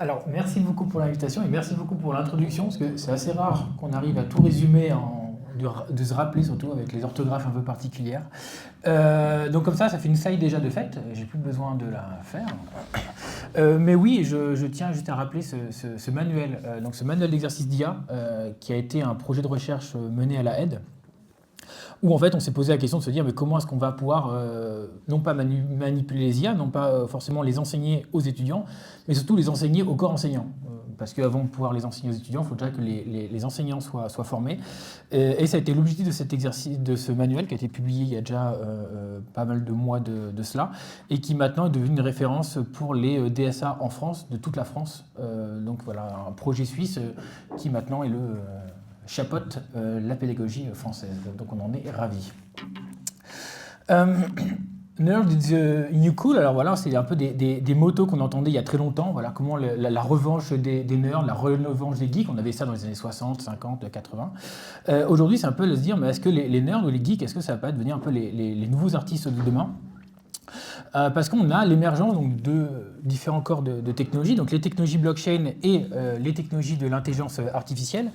Alors, merci beaucoup pour l'invitation et merci beaucoup pour l'introduction, parce que c'est assez rare qu'on arrive à tout résumer, de se rappeler surtout avec les orthographes un peu particulières. Donc comme ça fait une faille déjà de fait, j'ai plus besoin de la faire. Mais oui, je tiens juste à rappeler ce manuel, donc ce manuel d'exercice d'IA, qui a été un projet de recherche mené à la aide, où en fait on s'est posé la question de se dire mais comment est-ce qu'on va pouvoir non pas manipuler les IA, non pas forcément les enseigner aux étudiants, mais surtout les enseigner au corps enseignant. Parce qu'avant de pouvoir les enseigner aux étudiants, il faut déjà que les enseignants soient formés. Et ça a été l'objectif de cet exercice, de ce manuel qui a été publié il y a déjà pas mal de mois de cela, et qui maintenant est devenu une référence pour les DSA en France, de toute la France. Donc voilà, un projet suisse qui maintenant est chapeaute la pédagogie française. Donc on en est ravis. Nerd is the new cool. Alors voilà, c'est un peu des motos qu'on entendait il y a très longtemps. Voilà, comment la revanche des nerds, la revanche des geeks, on avait ça dans les années 60, 50, 80. Aujourd'hui, c'est un peu de se dire, mais est-ce que les nerds ou les geeks, est-ce que ça va pas devenir un peu les nouveaux artistes de demain? Parce qu'on a l'émergence de différents corps de technologies, donc les technologies blockchain et les technologies de l'intelligence artificielle,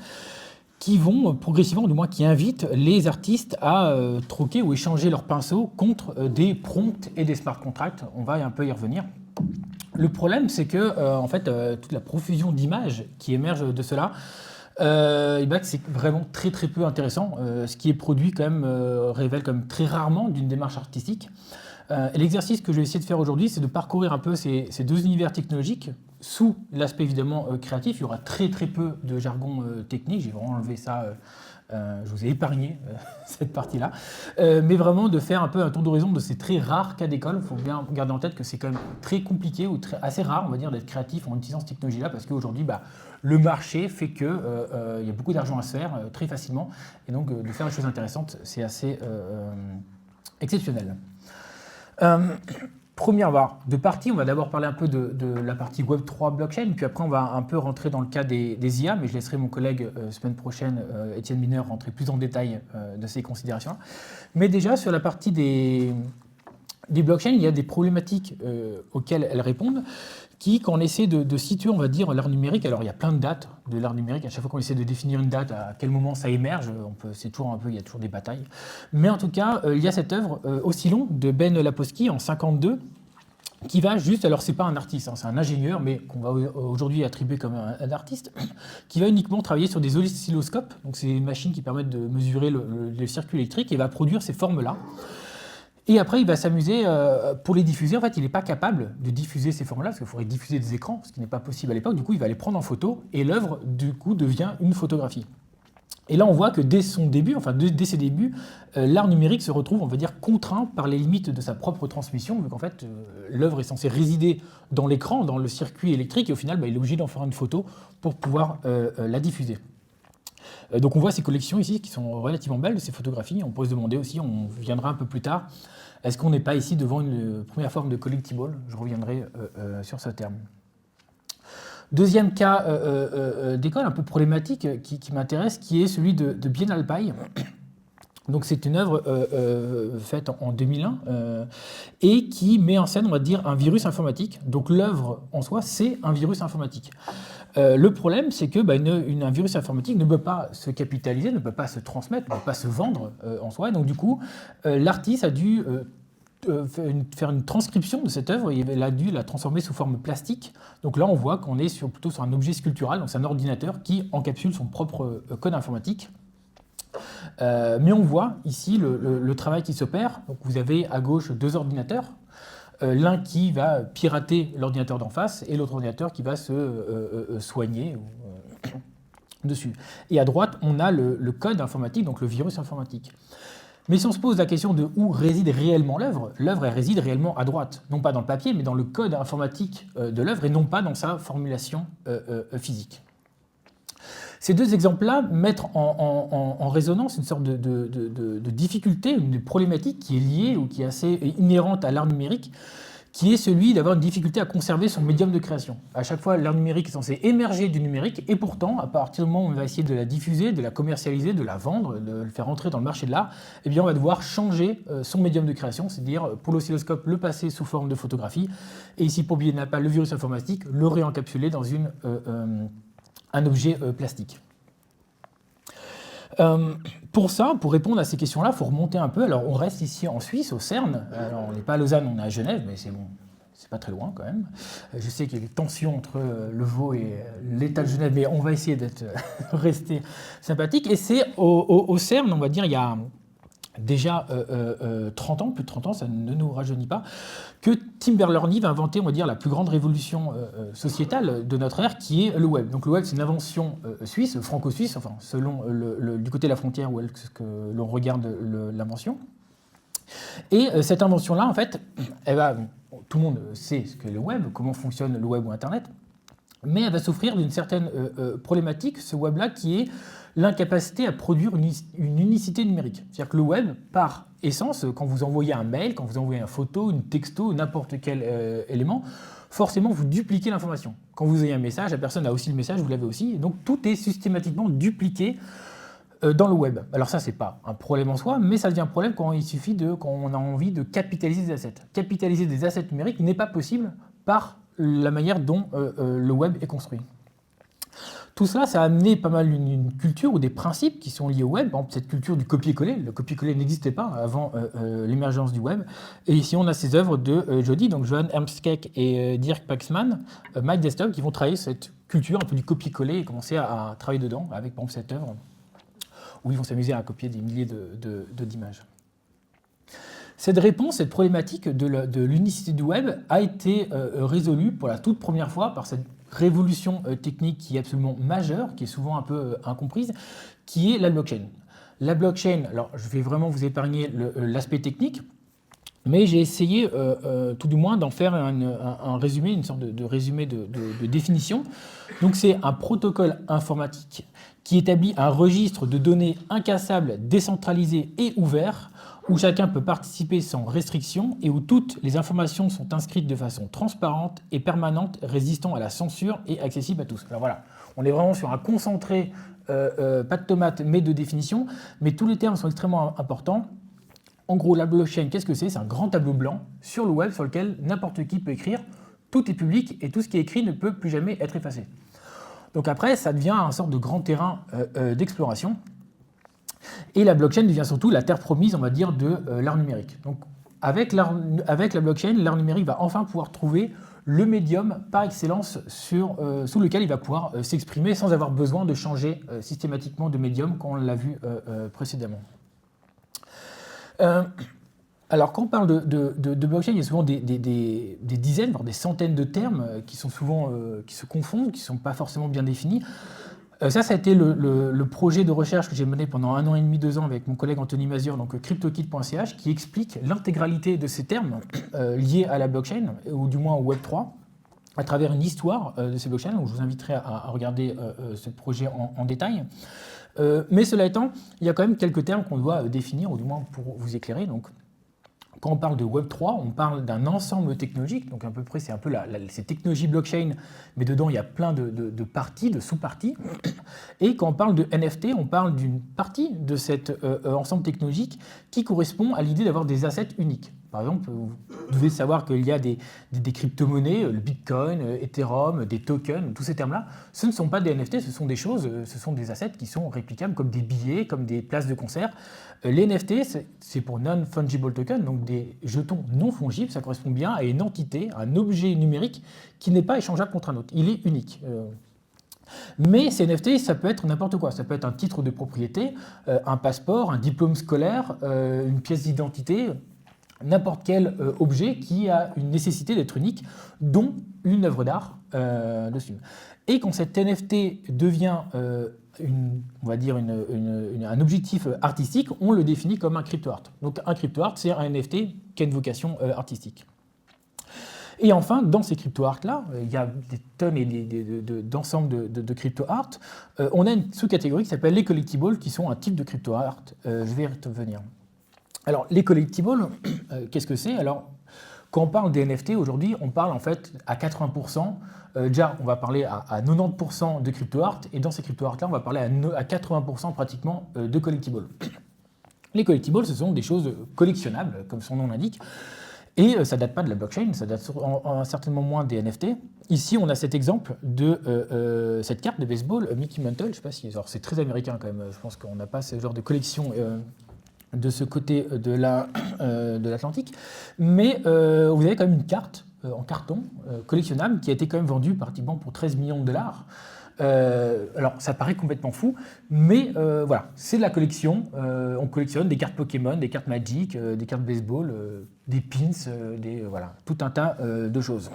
qui vont progressivement, du moins qui invitent les artistes à troquer ou échanger leurs pinceaux contre des prompts et des smart contracts. On va un peu y revenir. Le problème, c'est que en fait, toute la profusion d'images qui émerge de cela, c'est vraiment très très peu intéressant. Ce qui est produit quand même révèle quand même très rarement d'une démarche artistique. Et l'exercice que je vais essayer de faire aujourd'hui, c'est de parcourir un peu ces deux univers technologiques sous l'aspect évidemment créatif. Il y aura très très peu de jargon technique, j'ai vraiment enlevé ça, je vous ai épargné cette partie-là. Mais vraiment de faire un peu un tour d'horizon de ces très rares cas d'école. Il faut bien garder en tête que c'est quand même très compliqué ou assez rare, on va dire, d'être créatif en utilisant cette technologie-là, parce qu'aujourd'hui, le marché fait qu'il y a beaucoup d'argent à se faire très facilement. Et donc de faire des choses intéressantes, c'est assez exceptionnel. Première barre de partie, on va d'abord parler un peu de la partie Web3 blockchain, puis après on va un peu rentrer dans le cas des IA, mais je laisserai mon collègue semaine prochaine, Étienne Mineur, rentrer plus en détail de ces considérations. Mais déjà sur la partie des blockchains, il y a des problématiques auxquelles elles répondent, qui, quand on essaie de situer, on va dire, l'art numérique, alors il y a plein de dates de l'art numérique, à chaque fois qu'on essaie de définir une date, à quel moment ça émerge, c'est toujours un peu, il y a toujours des batailles. Mais en tout cas, il y a cette œuvre Oscillon de Ben Lapowski en 52, qui va juste, alors c'est pas un artiste, hein, c'est un ingénieur, mais qu'on va aujourd'hui attribuer comme un artiste, qui va uniquement travailler sur des oscilloscopes, donc c'est des machines qui permettent de mesurer le circuit électrique, et va produire ces formes-là. Et après, il va s'amuser pour les diffuser. En fait, il n'est pas capable de diffuser ces formes-là, parce qu'il faudrait diffuser des écrans, ce qui n'est pas possible à l'époque. Du coup, il va les prendre en photo, et l'œuvre, du coup, devient une photographie. Et là, on voit que dès son début, enfin dès ses débuts, l'art numérique se retrouve, on va dire, contraint par les limites de sa propre transmission, vu qu'en fait, l'œuvre est censée résider dans l'écran, dans le circuit électrique, et au final, il est obligé d'en faire une photo pour pouvoir la diffuser. Donc on voit ces collections ici qui sont relativement belles, ces photographies. On peut se demander aussi, on viendra un peu plus tard, est-ce qu'on n'est pas ici devant une première forme de collectible? Je reviendrai sur ce terme. Deuxième cas d'école un peu problématique qui m'intéresse, qui est celui de Biennale Pai. Donc c'est une œuvre faite en 2001 et qui met en scène, on va dire, un virus informatique. Donc l'œuvre en soi, c'est un virus informatique. Le problème, c'est que un virus informatique ne peut pas se capitaliser, ne peut pas se transmettre, ne peut pas se vendre en soi. Et donc du coup, l'artiste a dû faire une transcription de cette œuvre, et il a dû la transformer sous forme plastique. Donc là, on voit qu'on est plutôt sur un objet sculptural, donc c'est un ordinateur qui encapsule son propre code informatique. Mais on voit ici le travail qui s'opère. Donc vous avez à gauche deux ordinateurs, l'un qui va pirater l'ordinateur d'en face et l'autre ordinateur qui va se soigner dessus. Et à droite, on a le code informatique, donc le virus informatique. Mais si on se pose la question de où réside réellement l'œuvre, l'œuvre elle réside réellement à droite, non pas dans le papier, mais dans le code informatique de l'œuvre et non pas dans sa formulation physique. Ces deux exemples-là mettent en résonance une sorte de difficulté, une problématique qui est liée ou qui est assez inhérente à l'art numérique, qui est celui d'avoir une difficulté à conserver son médium de création. À chaque fois, l'art numérique est censé émerger du numérique, et pourtant, à partir du moment où on va essayer de la diffuser, de la commercialiser, de la vendre, de le faire entrer dans le marché de l'art, eh bien, on va devoir changer son médium de création, c'est-à-dire, pour l'oscilloscope, le passer sous forme de photographie, et ici, pour Biennapal, le virus informatique, le réencapsuler dans un objet plastique. Pour ça, pour répondre à ces questions-là, il faut remonter un peu. Alors, on reste ici en Suisse, au CERN. Alors, on n'est pas à Lausanne, on est à Genève, mais c'est bon, c'est pas très loin quand même. Je sais qu'il y a des tensions entre le Vaud et l'État de Genève, mais on va essayer d'être rester sympathique. Et c'est au CERN, on va dire, il y a déjà 30 ans, plus de 30 ans, ça ne nous rajeunit pas, que Tim Berners-Lee va inventer, on va dire, la plus grande révolution sociétale de notre ère, qui est le web. Donc le web, c'est une invention suisse, franco-suisse, enfin, selon du côté de la frontière où que l'on regarde l'invention. Et cette invention-là, en fait, tout le monde sait ce qu'est le web, comment fonctionne le web ou Internet, mais elle va souffrir d'une certaine problématique, ce web-là, qui est l'incapacité à produire une unicité numérique. C'est-à-dire que le web, par essence, quand vous envoyez un mail, quand vous envoyez une photo, une texto, n'importe quel élément, forcément vous dupliquez l'information. Quand vous avez un message, la personne a aussi le message, vous l'avez aussi, et donc tout est systématiquement dupliqué dans le web. Alors ça, c'est pas un problème en soi, mais ça devient un problème quand on a envie de capitaliser des assets. Capitaliser des assets numériques n'est pas possible par la manière dont le web est construit. Tout cela, ça a amené pas mal une culture ou des principes qui sont liés au web. Par exemple, cette culture du copier-coller. Le copier-coller n'existait pas avant l'émergence du web. Et ici, on a ces œuvres de Jody, donc Johan Hermskeck et Dirk Paxman, My Desktop, qui vont travailler cette culture un peu du copier-coller et commencer à travailler dedans, avec par exemple cette œuvre, où ils vont s'amuser à copier des milliers d'images. Cette réponse, cette problématique de l'unicité du web a été résolue pour la toute première fois par cette révolution technique qui est absolument majeure, qui est souvent un peu incomprise, qui est la blockchain. La blockchain, alors je vais vraiment vous épargner l'aspect technique, mais j'ai essayé tout du moins d'en faire un résumé, une sorte de résumé de définition. Donc c'est un protocole informatique qui établit un registre de données incassables, décentralisé et ouvert, où chacun peut participer sans restriction et où toutes les informations sont inscrites de façon transparente et permanente, résistant à la censure et accessible à tous. Alors voilà, on est vraiment sur un concentré, pas de tomate, mais de définition, mais tous les termes sont extrêmement importants. En gros, la blockchain, qu'est-ce que c'est? C'est un grand tableau blanc sur le web sur lequel n'importe qui peut écrire, tout est public et tout ce qui est écrit ne peut plus jamais être effacé. Donc après, ça devient un sorte de grand terrain d'exploration. Et la blockchain devient surtout la terre promise, on va dire, de l'art numérique. Donc, avec la blockchain, l'art numérique va enfin pouvoir trouver le médium par excellence sous lequel il va pouvoir s'exprimer sans avoir besoin de changer systématiquement de médium, comme on l'a vu précédemment. Alors, quand on parle de blockchain, il y a souvent des dizaines, voire des centaines de termes qui sont souvent qui se confondent, qui ne sont pas forcément bien définis. Ça a été le projet de recherche que j'ai mené pendant 1 an et demi, 2 ans avec mon collègue Anthony Mazur, donc CryptoKit.ch, qui explique l'intégralité de ces termes liés à la blockchain, ou du moins au Web3, à travers une histoire de ces blockchains. Donc je vous inviterai à regarder ce projet en détail. Mais cela étant, il y a quand même quelques termes qu'on doit définir, ou du moins pour vous éclairer. Donc, quand on parle de Web3, on parle d'un ensemble technologique, donc à peu près c'est un peu ces technologies blockchain, mais dedans il y a plein de parties, de sous-parties. Et quand on parle de NFT, on parle d'une partie de cet ensemble technologique qui correspond à l'idée d'avoir des assets uniques. Par exemple, vous devez savoir qu'il y a des crypto-monnaies, le Bitcoin, Ethereum, des tokens, tous ces termes-là, ce ne sont pas des NFT, ce sont des choses, ce sont des assets qui sont réplicables comme des billets, comme des places de concert. Les NFT, c'est pour non-fungible token, donc des jetons non fongibles, ça correspond bien à une entité, à un objet numérique qui n'est pas échangeable contre un autre, il est unique. Mais ces NFT, ça peut être n'importe quoi. Ça peut être un titre de propriété, un passeport, un diplôme scolaire, une pièce d'identité, n'importe quel objet qui a une nécessité d'être unique, dont une œuvre d'art dessus. Et quand cet NFT devient on va dire un objectif artistique, on le définit comme un crypto-art. Donc un crypto-art, c'est un NFT qui a une vocation artistique. Et enfin, dans ces crypto-art-là, il y a des tonnes et d'ensembles de crypto-art. On a une sous-catégorie qui s'appelle les collectibles, qui sont un type de crypto-art. Je vais y revenir. Alors, les collectibles, qu'est-ce que c'est? Alors, Quand on parle des NFT aujourd'hui, on parle en fait à 80%. Déjà, on va parler à 90% de crypto-art, et dans ces crypto-art-là, on va parler à 80% pratiquement de collectibles. Les collectibles, ce sont des choses collectionnables, comme son nom l'indique, et ça ne date pas de la blockchain, ça date certainement moins des NFT. Ici, on a cet exemple de cette carte de baseball, Mickey Mantle. Je ne sais pas si c'est très américain quand même, je pense qu'on n'a pas ce genre de collection de ce côté de l'Atlantique. Mais vous avez quand même une carte en carton collectionnable qui a été quand même vendue pratiquement pour 13 millions de dollars. Alors, ça paraît complètement fou, mais voilà, c'est de la collection. On collectionne des cartes Pokémon, des cartes Magic, des cartes baseball, des pins, voilà, tout un tas de choses.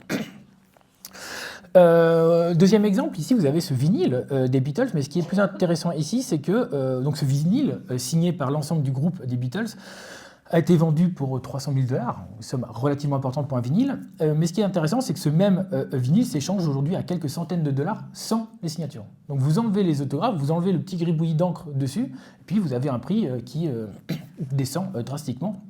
Deuxième exemple, ici vous avez ce vinyle des Beatles, mais ce qui est plus intéressant ici, c'est que donc ce vinyle signé par l'ensemble du groupe des Beatles a été vendu pour 300 000 $, une somme relativement importante pour un vinyle. Mais ce qui est intéressant, c'est que ce même vinyle s'échange aujourd'hui à quelques centaines de dollars sans les signatures. Donc vous enlevez les autographes, vous enlevez le petit gribouillis d'encre dessus, et puis vous avez un prix qui descend drastiquement.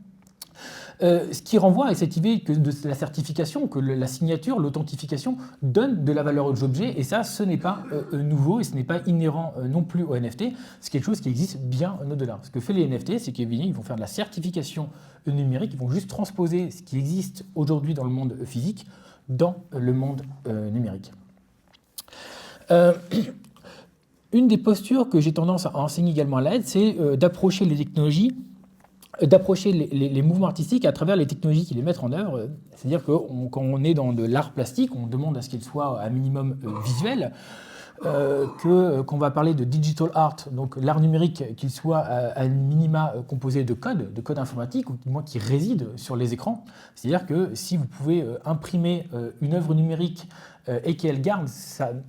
Ce qui renvoie à cette idée de la certification, que la signature, l'authentification donne de la valeur aux objets, et ça, ce n'est pas nouveau et ce n'est pas inhérent non plus aux NFT, c'est quelque chose qui existe bien au-delà. Ce que fait les NFT, c'est qu'ils vont faire de la certification numérique, ils vont juste transposer ce qui existe aujourd'hui dans le monde physique dans le monde numérique. Une des postures que j'ai tendance à enseigner également à l'aide, c'est d'approcher les technologies, d'approcher les mouvements artistiques à travers les technologies qui les mettent en œuvre. C'est-à-dire que quand on est dans de l'art plastique, on demande à ce qu'il soit à minimum visuel, qu'on va parler de digital art, donc l'art numérique, qu'il soit à minima composé de code informatique, ou du moins qui réside sur les écrans. C'est-à-dire que si vous pouvez imprimer une œuvre numérique et qu'elle garde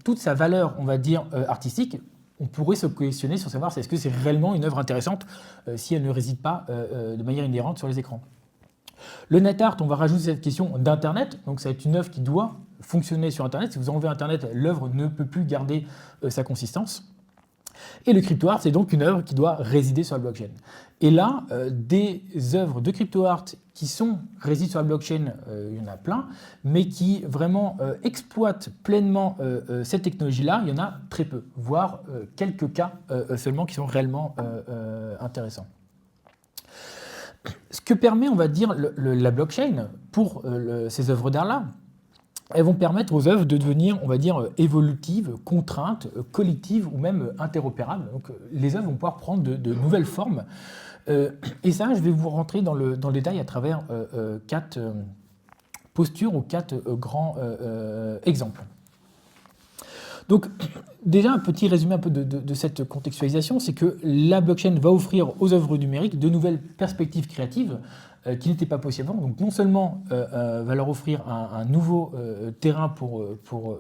toute sa valeur, on va dire, artistique, on pourrait se questionner sur savoir est-ce que c'est réellement une œuvre intéressante si elle ne réside pas de manière inhérente sur les écrans. Le net art, on va rajouter cette question d'Internet, donc ça va être une œuvre qui doit fonctionner sur Internet. Si vous enlevez Internet, l'œuvre ne peut plus garder sa consistance. Et le crypto art, c'est donc une œuvre qui doit résider sur la blockchain. Et là, des œuvres de crypto art qui résident sur la blockchain, il y en a plein, mais qui vraiment exploitent pleinement cette technologie-là, il y en a très peu, voire quelques cas seulement qui sont réellement intéressants. Ce que permet, on va dire, la blockchain pour ces œuvres d'art-là, elles vont permettre aux œuvres de devenir, on va dire, évolutives, contraintes, collectives ou même interopérables. Donc les œuvres vont pouvoir prendre de nouvelles formes. Et ça, je vais vous rentrer dans le détail à travers 4 postures ou 4 grands exemples. Donc déjà, un petit résumé un peu de cette contextualisation, c'est que la blockchain va offrir aux œuvres numériques de nouvelles perspectives créatives qui n'étaient pas possibles avant. Donc non seulement va leur offrir un nouveau terrain pour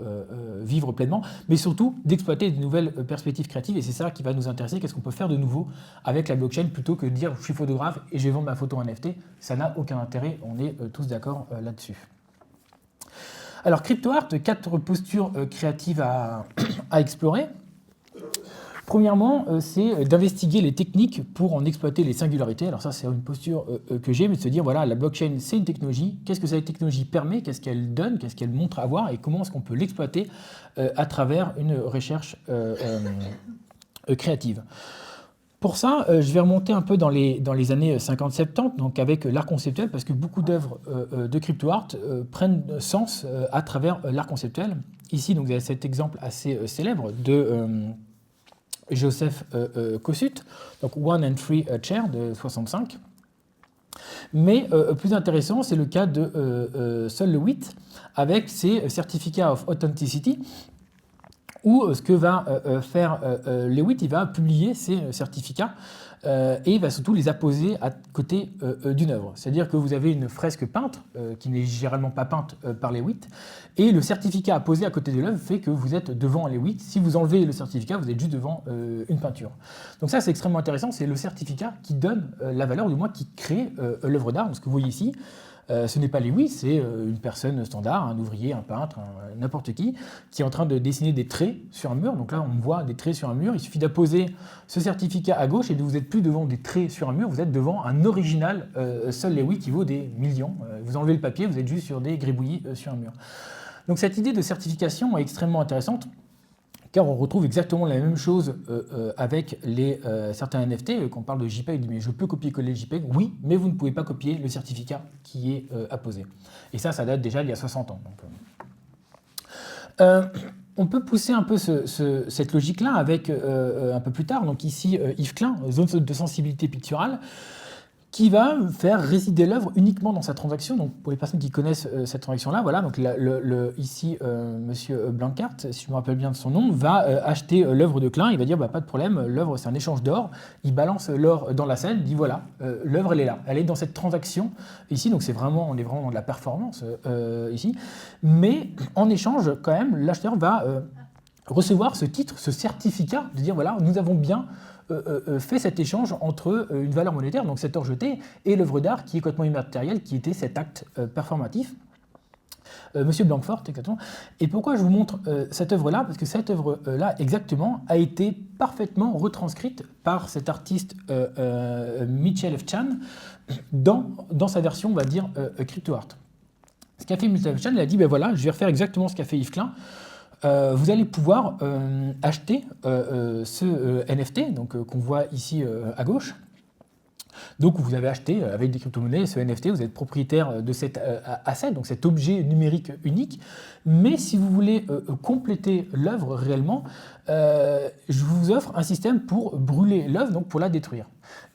vivre pleinement, mais surtout d'exploiter de nouvelles perspectives créatives. Et c'est ça qui va nous intéresser. Qu'est-ce qu'on peut faire de nouveau avec la blockchain plutôt que de dire je suis photographe et je vais vendre ma photo en NFT. Ça n'a aucun intérêt. On est tous d'accord là-dessus. Alors, CryptoArt, 4 postures créatives à explorer. Premièrement, c'est d'investiguer les techniques pour en exploiter les singularités. Alors ça, c'est une posture que j'ai, mais de se dire, voilà, la blockchain, c'est une technologie. Qu'est-ce que cette technologie permet? Qu'est-ce qu'elle donne? Qu'est-ce qu'elle montre à voir? Et comment est-ce qu'on peut l'exploiter à travers une recherche créative? Pour ça, je vais remonter un peu dans les années 50-70, donc avec l'art conceptuel, parce que beaucoup d'œuvres de crypto-art prennent sens à travers l'art conceptuel. Ici, donc, vous avez cet exemple assez célèbre de Joseph Kosuth, donc One and Three Chair de 1965. Mais plus intéressant, c'est le cas de Sol LeWitt avec ses certificats of authenticity, où ce que va faire LeWitt, il va publier ces certificats et il va surtout les apposer à côté d'une œuvre. C'est-à-dire que vous avez une fresque peinte, qui n'est généralement pas peinte par LeWitt, et le certificat apposé à côté de l'œuvre fait que vous êtes devant LeWitt. Si vous enlevez le certificat, vous êtes juste devant une peinture. Donc ça, c'est extrêmement intéressant, c'est le certificat qui donne la valeur, ou du moins qui crée l'œuvre d'art. Donc ce que vous voyez ici, Ce n'est pas Lewis, c'est une personne standard, un ouvrier, un peintre, n'importe qui est en train de dessiner des traits sur un mur. Donc là, on voit des traits sur un mur. Il suffit d'apposer ce certificat à gauche et vous n'êtes plus devant des traits sur un mur, vous êtes devant un original Sol Lewis qui vaut des millions. Vous enlevez le papier, vous êtes juste sur des gribouillis sur un mur. Donc cette idée de certification est extrêmement intéressante, car on retrouve exactement la même chose avec certains NFT. Quand on parle de JPEG, mais je peux copier-coller le JPEG, oui, mais vous ne pouvez pas copier le certificat qui est apposé. Et ça date déjà d'il y a 60 ans. Donc, on peut pousser un peu cette logique-là avec un peu plus tard. Donc ici, Yves Klein, zone de sensibilité picturale, qui va faire résider l'œuvre uniquement dans sa transaction. Donc pour les personnes qui connaissent cette transaction-là, voilà, donc ici, Monsieur Blancart, si je me rappelle bien de son nom, va acheter l'œuvre de Klein, il va dire pas de problème, l'œuvre c'est un échange d'or, il balance l'or dans la scène, il dit voilà, l'œuvre elle est là, elle est dans cette transaction ici, donc on est vraiment dans de la performance ici, mais en échange quand même, l'acheteur va recevoir ce titre, ce certificat, de dire voilà, nous avons bien fait cet échange entre une valeur monétaire, donc cet or jeté, et l'œuvre d'art qui est complètement immatérielle, qui était cet acte performatif. Monsieur Blanquefort, exactement. Et pourquoi je vous montre cette œuvre-là? Parce que cette œuvre-là, exactement, a été parfaitement retranscrite par cet artiste Mitchell F. Chan dans sa version, on va dire, crypto art. Ce qu'a fait Mitchell F. Chan, il a dit, ben voilà, je vais refaire exactement ce qu'a fait Yves Klein. Vous allez pouvoir acheter ce NFT qu'on voit ici à gauche. Donc vous avez acheté avec des crypto-monnaies ce NFT, vous êtes propriétaire de cet asset, donc cet objet numérique unique. Mais si vous voulez compléter l'œuvre réellement, je vous offre un système pour brûler l'œuvre, donc pour la détruire.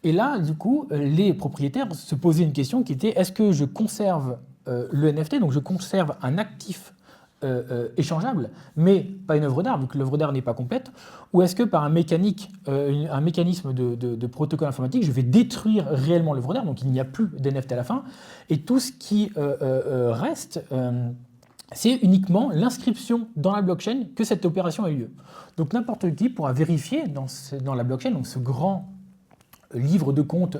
Et là, du coup, les propriétaires se posaient une question qui était est-ce que je conserve le NFT, donc je conserve un actif échangeable, mais pas une œuvre d'art, vu que l'œuvre d'art n'est pas complète, ou est-ce que par un mécanisme de protocole informatique, je vais détruire réellement l'œuvre d'art, donc il n'y a plus d'NFT à la fin, et tout ce qui reste, c'est uniquement l'inscription dans la blockchain que cette opération a eu lieu. Donc n'importe qui pourra vérifier dans la blockchain, donc ce grand livre de compte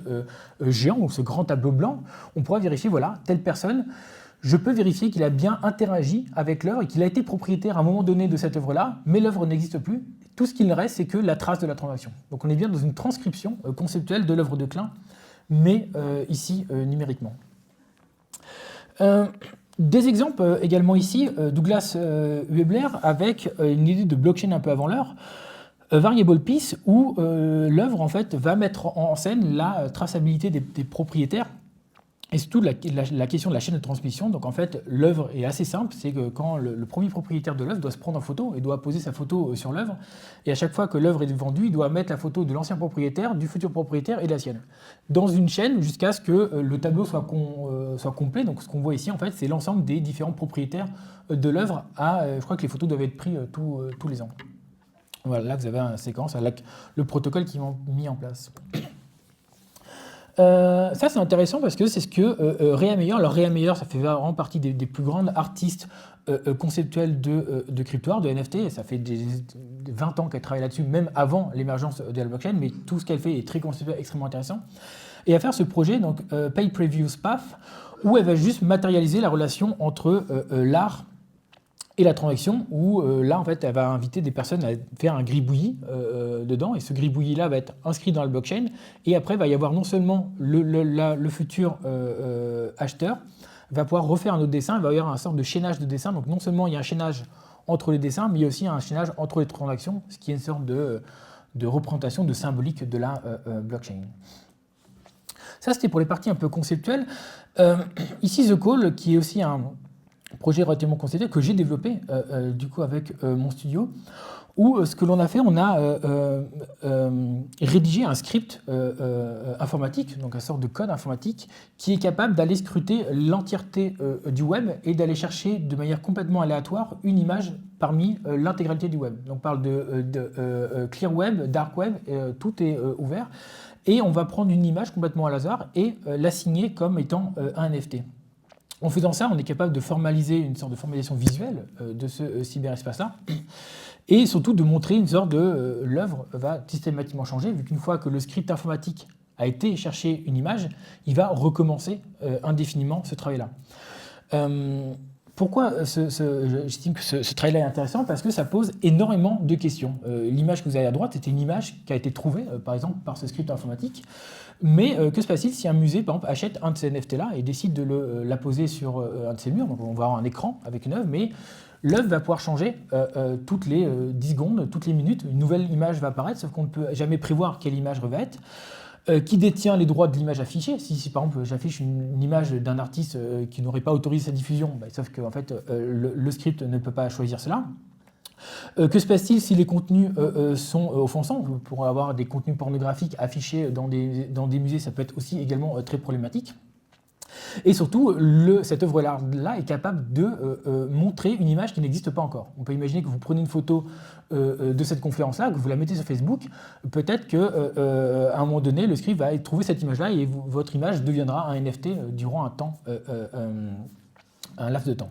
géant, ou ce grand tableau blanc, on pourra vérifier, voilà, telle personne, je peux vérifier qu'il a bien interagi avec l'œuvre et qu'il a été propriétaire à un moment donné de cette œuvre-là, mais l'œuvre n'existe plus. Tout ce qu'il reste, c'est que la trace de la transaction. Donc on est bien dans une transcription conceptuelle de l'œuvre de Klein, mais ici numériquement. Des exemples également ici, Douglas Huebler avec une idée de blockchain un peu avant l'heure, Variable Piece, où l'œuvre en fait va mettre en scène la traçabilité des propriétaires. Et surtout la question de la chaîne de transmission. Donc en fait, l'œuvre est assez simple, c'est que quand le premier propriétaire de l'œuvre doit se prendre en photo et doit poser sa photo sur l'œuvre, et à chaque fois que l'œuvre est vendue, il doit mettre la photo de l'ancien propriétaire, du futur propriétaire et de la sienne, dans une chaîne jusqu'à ce que le tableau soit complet. Donc ce qu'on voit ici, en fait, c'est l'ensemble des différents propriétaires de l'œuvre. Je crois que les photos doivent être prises tous les ans. Voilà, là vous avez une séquence avec le protocole qu'ils ont mis en place. Ça c'est intéressant parce que c'est ce que Réa Meyer, alors Réa Meyer ça fait vraiment partie des plus grandes artistes conceptuels de crypto-art, de NFT, et ça fait 20 ans qu'elle travaille là-dessus, même avant l'émergence de la blockchain, mais tout ce qu'elle fait est très conceptuel, extrêmement intéressant. Et à faire ce projet, donc Pay Preview Path, où elle va juste matérialiser la relation entre l'art et la transaction, où là, en fait, elle va inviter des personnes à faire un gribouillis dedans, et ce gribouillis-là va être inscrit dans la blockchain, et après, il va y avoir non seulement le futur acheteur, va pouvoir refaire un autre dessin, il va y avoir un sorte de chaînage de dessins, donc non seulement il y a un chaînage entre les dessins, mais il y a aussi un chaînage entre les transactions, ce qui est une sorte de représentation de symbolique de la blockchain. Ça, c'était pour les parties un peu conceptuelles. Ici, The Call, qui est aussi un projet relativement conceptuel que j'ai développé du coup avec mon studio, où ce que l'on a fait, on a rédigé un script informatique, donc une sorte de code informatique, qui est capable d'aller scruter l'entièreté du web et d'aller chercher de manière complètement aléatoire une image parmi l'intégralité du web. Donc on parle de clear web, dark web, tout est ouvert, et on va prendre une image complètement al hasard et l'assigner comme étant un NFT. En faisant ça, on est capable de formaliser une sorte de formalisation visuelle de ce cyberespace-là, et surtout de montrer une sorte de l'œuvre va systématiquement changer, vu qu'une fois que le script informatique a été chercher une image, il va recommencer indéfiniment ce travail-là. Pourquoi j'estime que ce travail-là est intéressant? Parce que ça pose énormément de questions. L'image que vous avez à droite était une image qui a été trouvée, par exemple, par ce script informatique. Mais que se passe-t-il si un musée, par exemple, achète un de ces NFT-là et décide de la poser sur un de ses murs? Donc on va avoir un écran avec une œuvre, mais l'œuvre va pouvoir changer toutes les 10 secondes, toutes les minutes. Une nouvelle image va apparaître, sauf qu'on ne peut jamais prévoir quelle image va être. Qui détient les droits de l'image affichée? Si par exemple j'affiche une image d'un artiste qui n'aurait pas autorisé sa diffusion, sauf que en fait, le script ne peut pas choisir cela. Que se passe-t-il si les contenus sont offensants? Pour avoir des contenus pornographiques affichés dans des musées, ça peut être aussi également très problématique. Et surtout, cette œuvre-là est capable de montrer une image qui n'existe pas encore. On peut imaginer que vous prenez une photo de cette conférence-là, que vous la mettez sur Facebook, peut-être qu'à un moment donné, le script va trouver cette image-là et votre image deviendra un NFT durant un laps de temps.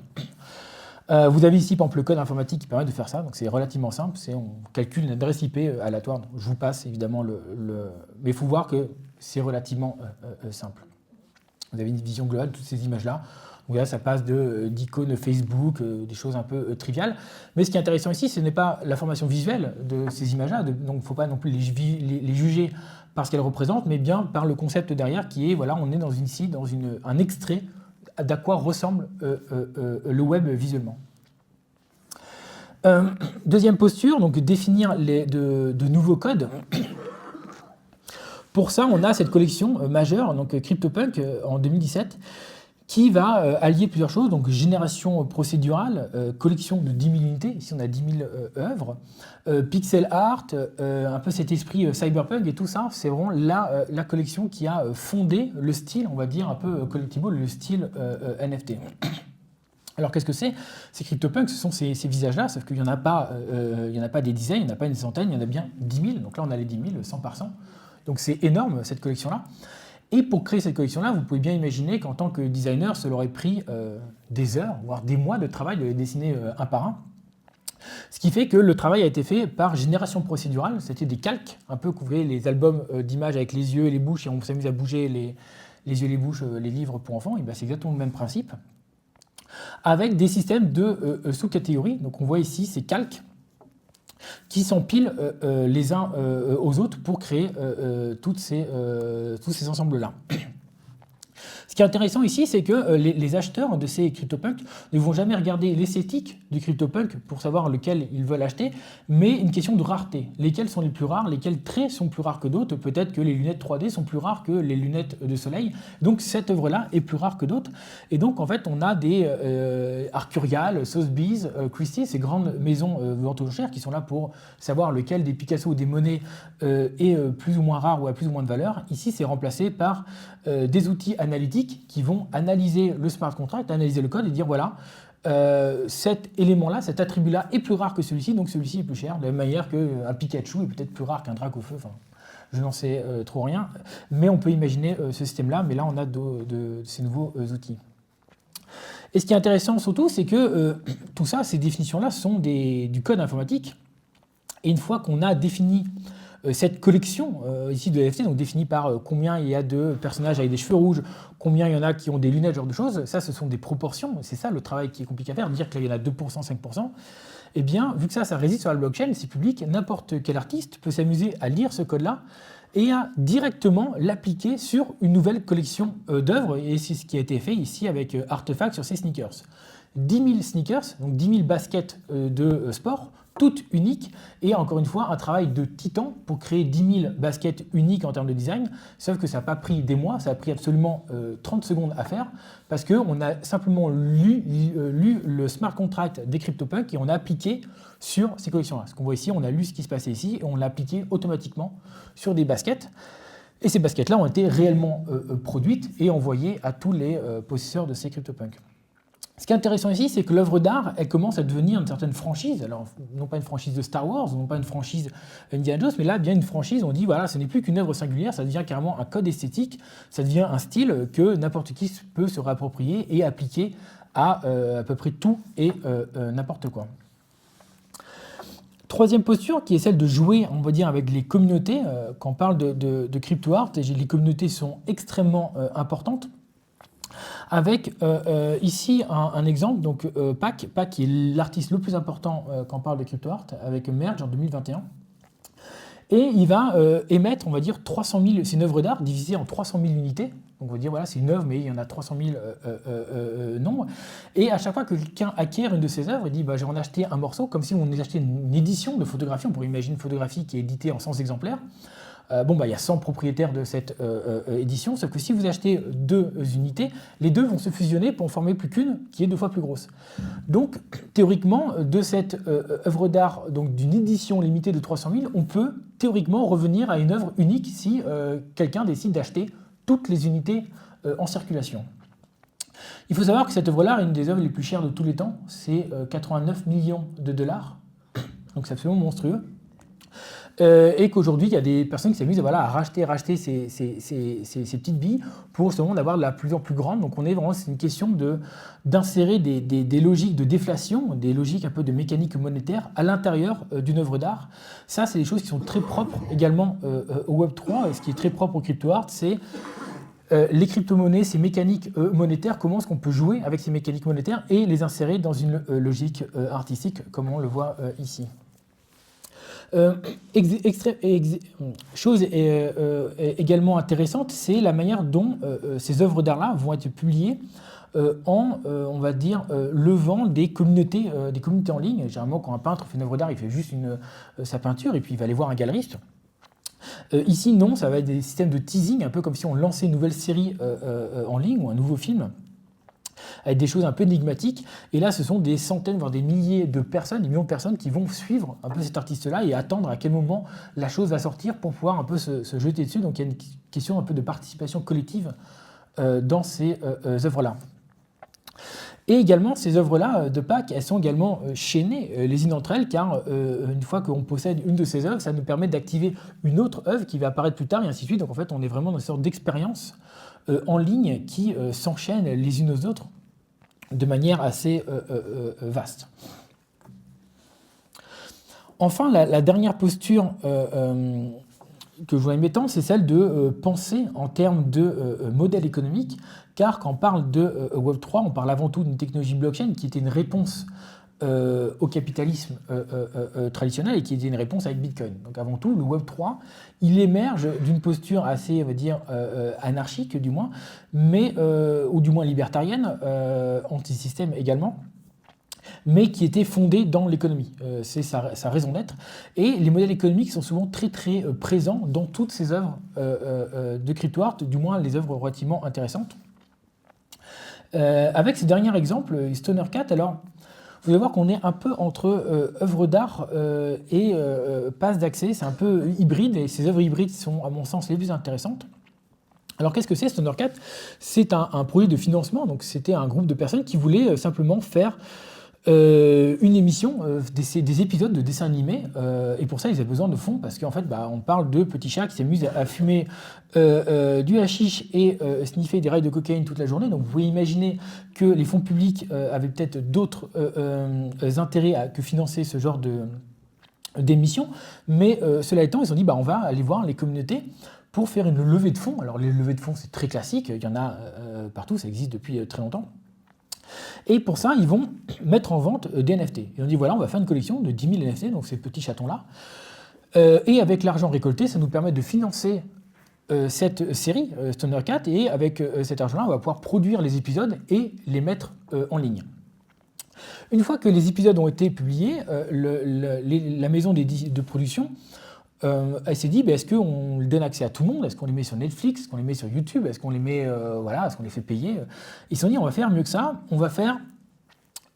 Vous avez ici, par exemple, le code informatique qui permet de faire ça, donc c'est relativement simple, on calcule une adresse IP aléatoire. Donc je vous passe évidemment mais il faut voir que c'est relativement simple. Vous avez une vision globale de toutes ces images-là. Donc là, ça passe d'icônes Facebook, des choses un peu triviales. Mais ce qui est intéressant ici, ce n'est pas la formation visuelle de ces images-là, donc il ne faut pas non plus les juger par ce qu'elles représentent, mais bien par le concept derrière qui est, voilà, on est dans un extrait d'à quoi ressemble le web visuellement. Deuxième posture, donc définir de nouveaux codes. Pour ça, on a cette collection majeure, donc CryptoPunk en 2017, qui va allier plusieurs choses, donc génération procédurale, collection de 10 000 unités, ici on a 10 000 œuvres, pixel art, un peu cet esprit cyberpunk et tout ça, c'est vraiment la collection qui a fondé le style, on va dire un peu collectible, le style NFT. Alors qu'est-ce que c'est? Ces CryptoPunks, ce sont ces visages-là, sauf qu'il n'y en a pas des dizaines, il n'y en a pas une centaine, il y en a bien 10 000, donc là on a les 10 000, 100 par 100. Donc c'est énorme cette collection-là. Et pour créer cette collection-là, vous pouvez bien imaginer qu'en tant que designer, ça leur aurait pris des heures, voire des mois de travail de les dessiner un par un. Ce qui fait que le travail a été fait par génération procédurale, c'était des calques, un peu vous voyez les albums d'images avec les yeux et les bouches, et on s'amuse à bouger les yeux et les bouches, les livres pour enfants, et bien c'est exactement le même principe, avec des systèmes de sous-catégories. Donc on voit ici ces calques qui s'empilent les uns aux autres pour créer tous ces ensembles-là. Ce qui est intéressant ici, c'est que les acheteurs de ces CryptoPunks ne vont jamais regarder l'esthétique du CryptoPunk pour savoir lequel ils veulent acheter, mais une question de rareté. Lesquels sont les plus rares, lesquels traits sont plus rares que d'autres. Peut-être que les lunettes 3D sont plus rares que les lunettes de soleil. Donc cette œuvre-là est plus rare que d'autres. Et donc en fait, on a des Arcurial, Sotheby's, Christie's, ces grandes maisons ventes aux enchères qui sont là pour savoir lequel des Picasso ou des Monet est plus ou moins rare ou a plus ou moins de valeur. Ici, c'est remplacé par des outils analytiques qui vont analyser le smart contract, analyser le code et dire voilà, cet élément-là, cet attribut-là est plus rare que celui-ci, donc celui-ci est plus cher, de la même manière qu'un Pikachu est peut-être plus rare qu'un drac au feu, enfin, je n'en sais trop rien, mais on peut imaginer ce système-là, mais là on a de ces nouveaux outils. Et ce qui est intéressant surtout, c'est que tout ça, ces définitions-là sont du code informatique, et une fois qu'on a défini cette collection ici de NFT, donc définie par combien il y a de personnages avec des cheveux rouges, combien il y en a qui ont des lunettes, ce genre de choses, ça ce sont des proportions, c'est ça le travail qui est compliqué à faire, dire qu'il y en a 2%, 5%, eh bien vu que ça réside sur la blockchain, c'est public, n'importe quel artiste peut s'amuser à lire ce code-là et à directement l'appliquer sur une nouvelle collection d'œuvres, et c'est ce qui a été fait ici avec Artefact sur ces sneakers. 10 000 sneakers, donc 10 000 baskets de sport, toutes uniques, et encore une fois un travail de titan pour créer 10 000 baskets uniques en termes de design, sauf que ça n'a pas pris des mois, ça a pris absolument 30 secondes à faire, parce qu'on a simplement lu le smart contract des CryptoPunks et on a appliqué sur ces collections-là. Ce qu'on voit ici, on a lu ce qui se passait ici et on l'a appliqué automatiquement sur des baskets. Et ces baskets-là ont été réellement produites et envoyées à tous les possesseurs de ces CryptoPunks. Ce qui est intéressant ici, c'est que l'œuvre d'art, elle commence à devenir une certaine franchise. Alors, non pas une franchise de Star Wars, non pas une franchise Indiana Jones, mais là, bien une franchise, on dit, voilà, ce n'est plus qu'une œuvre singulière, ça devient carrément un code esthétique, ça devient un style que n'importe qui peut se réapproprier et appliquer à peu près tout et n'importe quoi. Troisième posture, qui est celle de jouer, on va dire, avec les communautés. Quand on parle de crypto-art, les communautés sont extrêmement importantes. Avec ici un exemple, donc Pac qui est l'artiste le plus important quand on parle de crypto-art, avec Merge en 2021. Et il va émettre, on va dire, 300 000, c'est une œuvre d'art divisée en 300 000 unités. Donc on va dire, voilà, c'est une œuvre, mais il y en a 300 000 nombres. Et à chaque fois que quelqu'un acquiert une de ces œuvres, il dit, bah, j'ai en acheté un morceau, comme si on achetait une édition de photographie. On pourrait imaginer une photographie qui est éditée en 100 exemplaires. Il y a 100 propriétaires de cette édition, sauf que si vous achetez 2 unités, les 2 vont se fusionner pour en former plus qu'une qui est 2 fois plus grosse. Donc, théoriquement, de cette œuvre d'art, donc d'une édition limitée de 300 000, on peut théoriquement revenir à une œuvre unique si quelqu'un décide d'acheter toutes les unités en circulation. Il faut savoir que cette œuvre-là est une des œuvres les plus chères de tous les temps, c'est 89 millions de dollars, donc c'est absolument monstrueux. Et qu'aujourd'hui, il y a des personnes qui s'amusent à racheter ces petites billes pour justement d'avoir de la plus en plus grande. Donc on est vraiment, c'est une question d'insérer des logiques de déflation, des logiques un peu de mécanique monétaire à l'intérieur d'une œuvre d'art. Ça, c'est des choses qui sont très propres également au Web3. Et ce qui est très propre au crypto-art, c'est les crypto-monnaies, ces mécaniques monétaires, comment est-ce qu'on peut jouer avec ces mécaniques monétaires et les insérer dans une logique artistique, comme on le voit ici. Chose également intéressante, c'est la manière dont ces œuvres d'art-là vont être publiées on va dire, levant des communautés en ligne. Généralement, quand un peintre fait une œuvre d'art, il fait juste sa peinture et puis il va aller voir un galeriste. Ici, non, ça va être des systèmes de teasing, un peu comme si on lançait une nouvelle série en ligne ou un nouveau film, avec des choses un peu énigmatiques. Et là, ce sont des centaines, voire des milliers de personnes, des millions de personnes qui vont suivre un peu cet artiste-là et attendre à quel moment la chose va sortir pour pouvoir un peu se jeter dessus. Donc il y a une question un peu de participation collective dans ces œuvres-là. Et également, ces œuvres-là de Pac, elles sont également chaînées les unes entre elles, car une fois qu'on possède une de ces œuvres, ça nous permet d'activer une autre œuvre qui va apparaître plus tard, et ainsi de suite. Donc en fait, on est vraiment dans une sorte d'expérience en ligne qui s'enchaînent les unes aux autres de manière assez vaste. Enfin, la dernière posture que je voudrais mettre, c'est celle de penser en termes de modèle économique, car quand on parle de Web3, on parle avant tout d'une technologie blockchain qui était une réponse au capitalisme traditionnel et qui était une réponse avec Bitcoin. Donc avant tout, le Web3, il émerge d'une posture assez, on va dire, anarchique du moins, ou du moins libertarienne, anti-système également, mais qui était fondée dans l'économie. C'est sa raison d'être. Et les modèles économiques sont souvent très très présents dans toutes ces œuvres de crypto-art, du moins les œuvres relativement intéressantes. Avec ce dernier exemple, Stoner Cat, alors, vous allez voir qu'on est un peu entre œuvres d'art et passe d'accès. C'est un peu hybride, et ces œuvres hybrides sont, à mon sens, les plus intéressantes. Alors, qu'est-ce que c'est Stoner Cat? C'est un projet de financement, donc c'était un groupe de personnes qui voulaient simplement faire une émission, des épisodes de dessins animés, et pour ça ils avaient besoin de fonds parce qu'en fait on parle de petits chats qui s'amusent à fumer du hashish et sniffer des rails de cocaïne toute la journée. Donc vous pouvez imaginer que les fonds publics avaient peut-être d'autres intérêts que financer ce genre d'émission, mais cela étant, ils ont dit on va aller voir les communautés pour faire une levée de fonds. Alors les levées de fonds c'est très classique, il y en a partout, ça existe depuis très longtemps. Et pour ça, ils vont mettre en vente des NFT. Ils ont dit, voilà, on va faire une collection de 10 000 NFT, donc ces petits chatons-là. Et avec l'argent récolté, ça nous permet de financer cette série, Stoner Cat, et avec cet argent-là, on va pouvoir produire les épisodes et les mettre en ligne. Une fois que les épisodes ont été publiés, la maison de production elle s'est dit, est-ce qu'on donne accès à tout le monde? Est-ce qu'on les met sur Netflix? Est-ce qu'on les met sur YouTube? Est-ce qu'on les met, est-ce qu'on les fait payer? Ils se sont dit, on va faire mieux que ça. On va faire,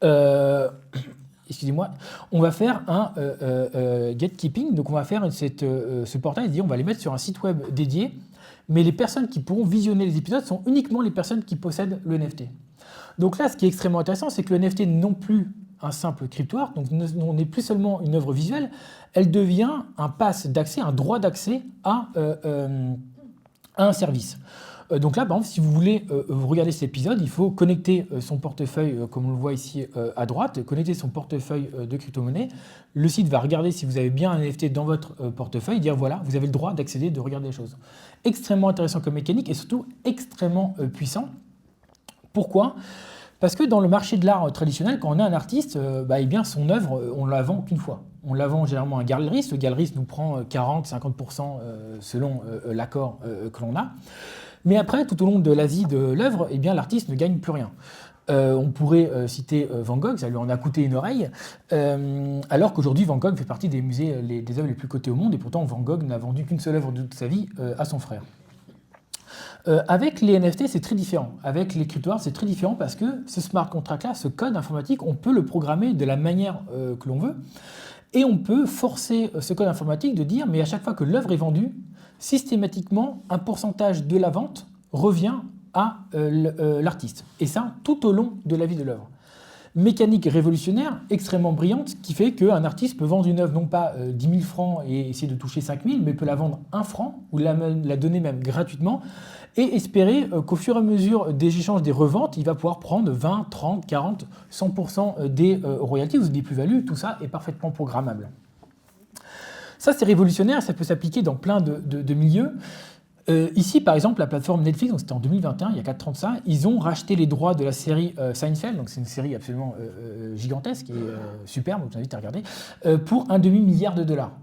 on va faire un gatekeeping. Donc on va faire ce portail et dire, on va les mettre sur un site web dédié. Mais les personnes qui pourront visionner les épisodes sont uniquement les personnes qui possèdent le NFT. Donc là, ce qui est extrêmement intéressant, c'est que le NFT non plus un simple crypto-art, donc on n'est plus seulement une œuvre visuelle, elle devient un pass d'accès, un droit d'accès à un service. Donc là, par exemple, si vous voulez regarder cet épisode, il faut connecter son portefeuille, comme on le voit ici à droite, connecter son portefeuille de crypto-monnaie. Le site va regarder si vous avez bien un NFT dans votre portefeuille, dire voilà, vous avez le droit d'accéder, de regarder les choses. Extrêmement intéressant comme mécanique et surtout extrêmement puissant. Pourquoi ? Parce que dans le marché de l'art traditionnel, quand on est un artiste, eh bien son œuvre, on ne la vend qu'une fois. On la vend généralement à un galeriste. Le galeriste nous prend 40-50% selon l'accord que l'on a. Mais après, tout au long de la vie de l'œuvre, eh bien l'artiste ne gagne plus rien. On pourrait citer Van Gogh, ça lui en a coûté une oreille, alors qu'aujourd'hui Van Gogh fait partie des musées, des œuvres les plus cotées au monde, et pourtant Van Gogh n'a vendu qu'une seule œuvre de toute sa vie à son frère. Avec les NFT, c'est très différent. Avec les crypto-art, c'est très différent parce que ce smart contract-là, ce code informatique, on peut le programmer de la manière que l'on veut. Et on peut forcer ce code informatique de dire, mais à chaque fois que l'œuvre est vendue, systématiquement, un pourcentage de la vente revient à l'artiste. Et ça, tout au long de la vie de l'œuvre. Mécanique révolutionnaire, extrêmement brillante, qui fait qu'un artiste peut vendre une œuvre non pas 10 000 francs et essayer de toucher 5 000, mais peut la vendre 1 franc, ou la donner même gratuitement, et espérer qu'au fur et à mesure des échanges, des reventes, il va pouvoir prendre 20, 30, 40, 100% des royalties ou des plus-values. Tout ça est parfaitement programmable. Ça, c'est révolutionnaire, ça peut s'appliquer dans plein de milieux. Ici, par exemple, la plateforme Netflix, c'était en 2021, il y a 4 ans de ça, ils ont racheté les droits de la série Seinfeld, donc c'est une série absolument gigantesque et superbe, je vous invite à regarder, pour $1,5 milliard.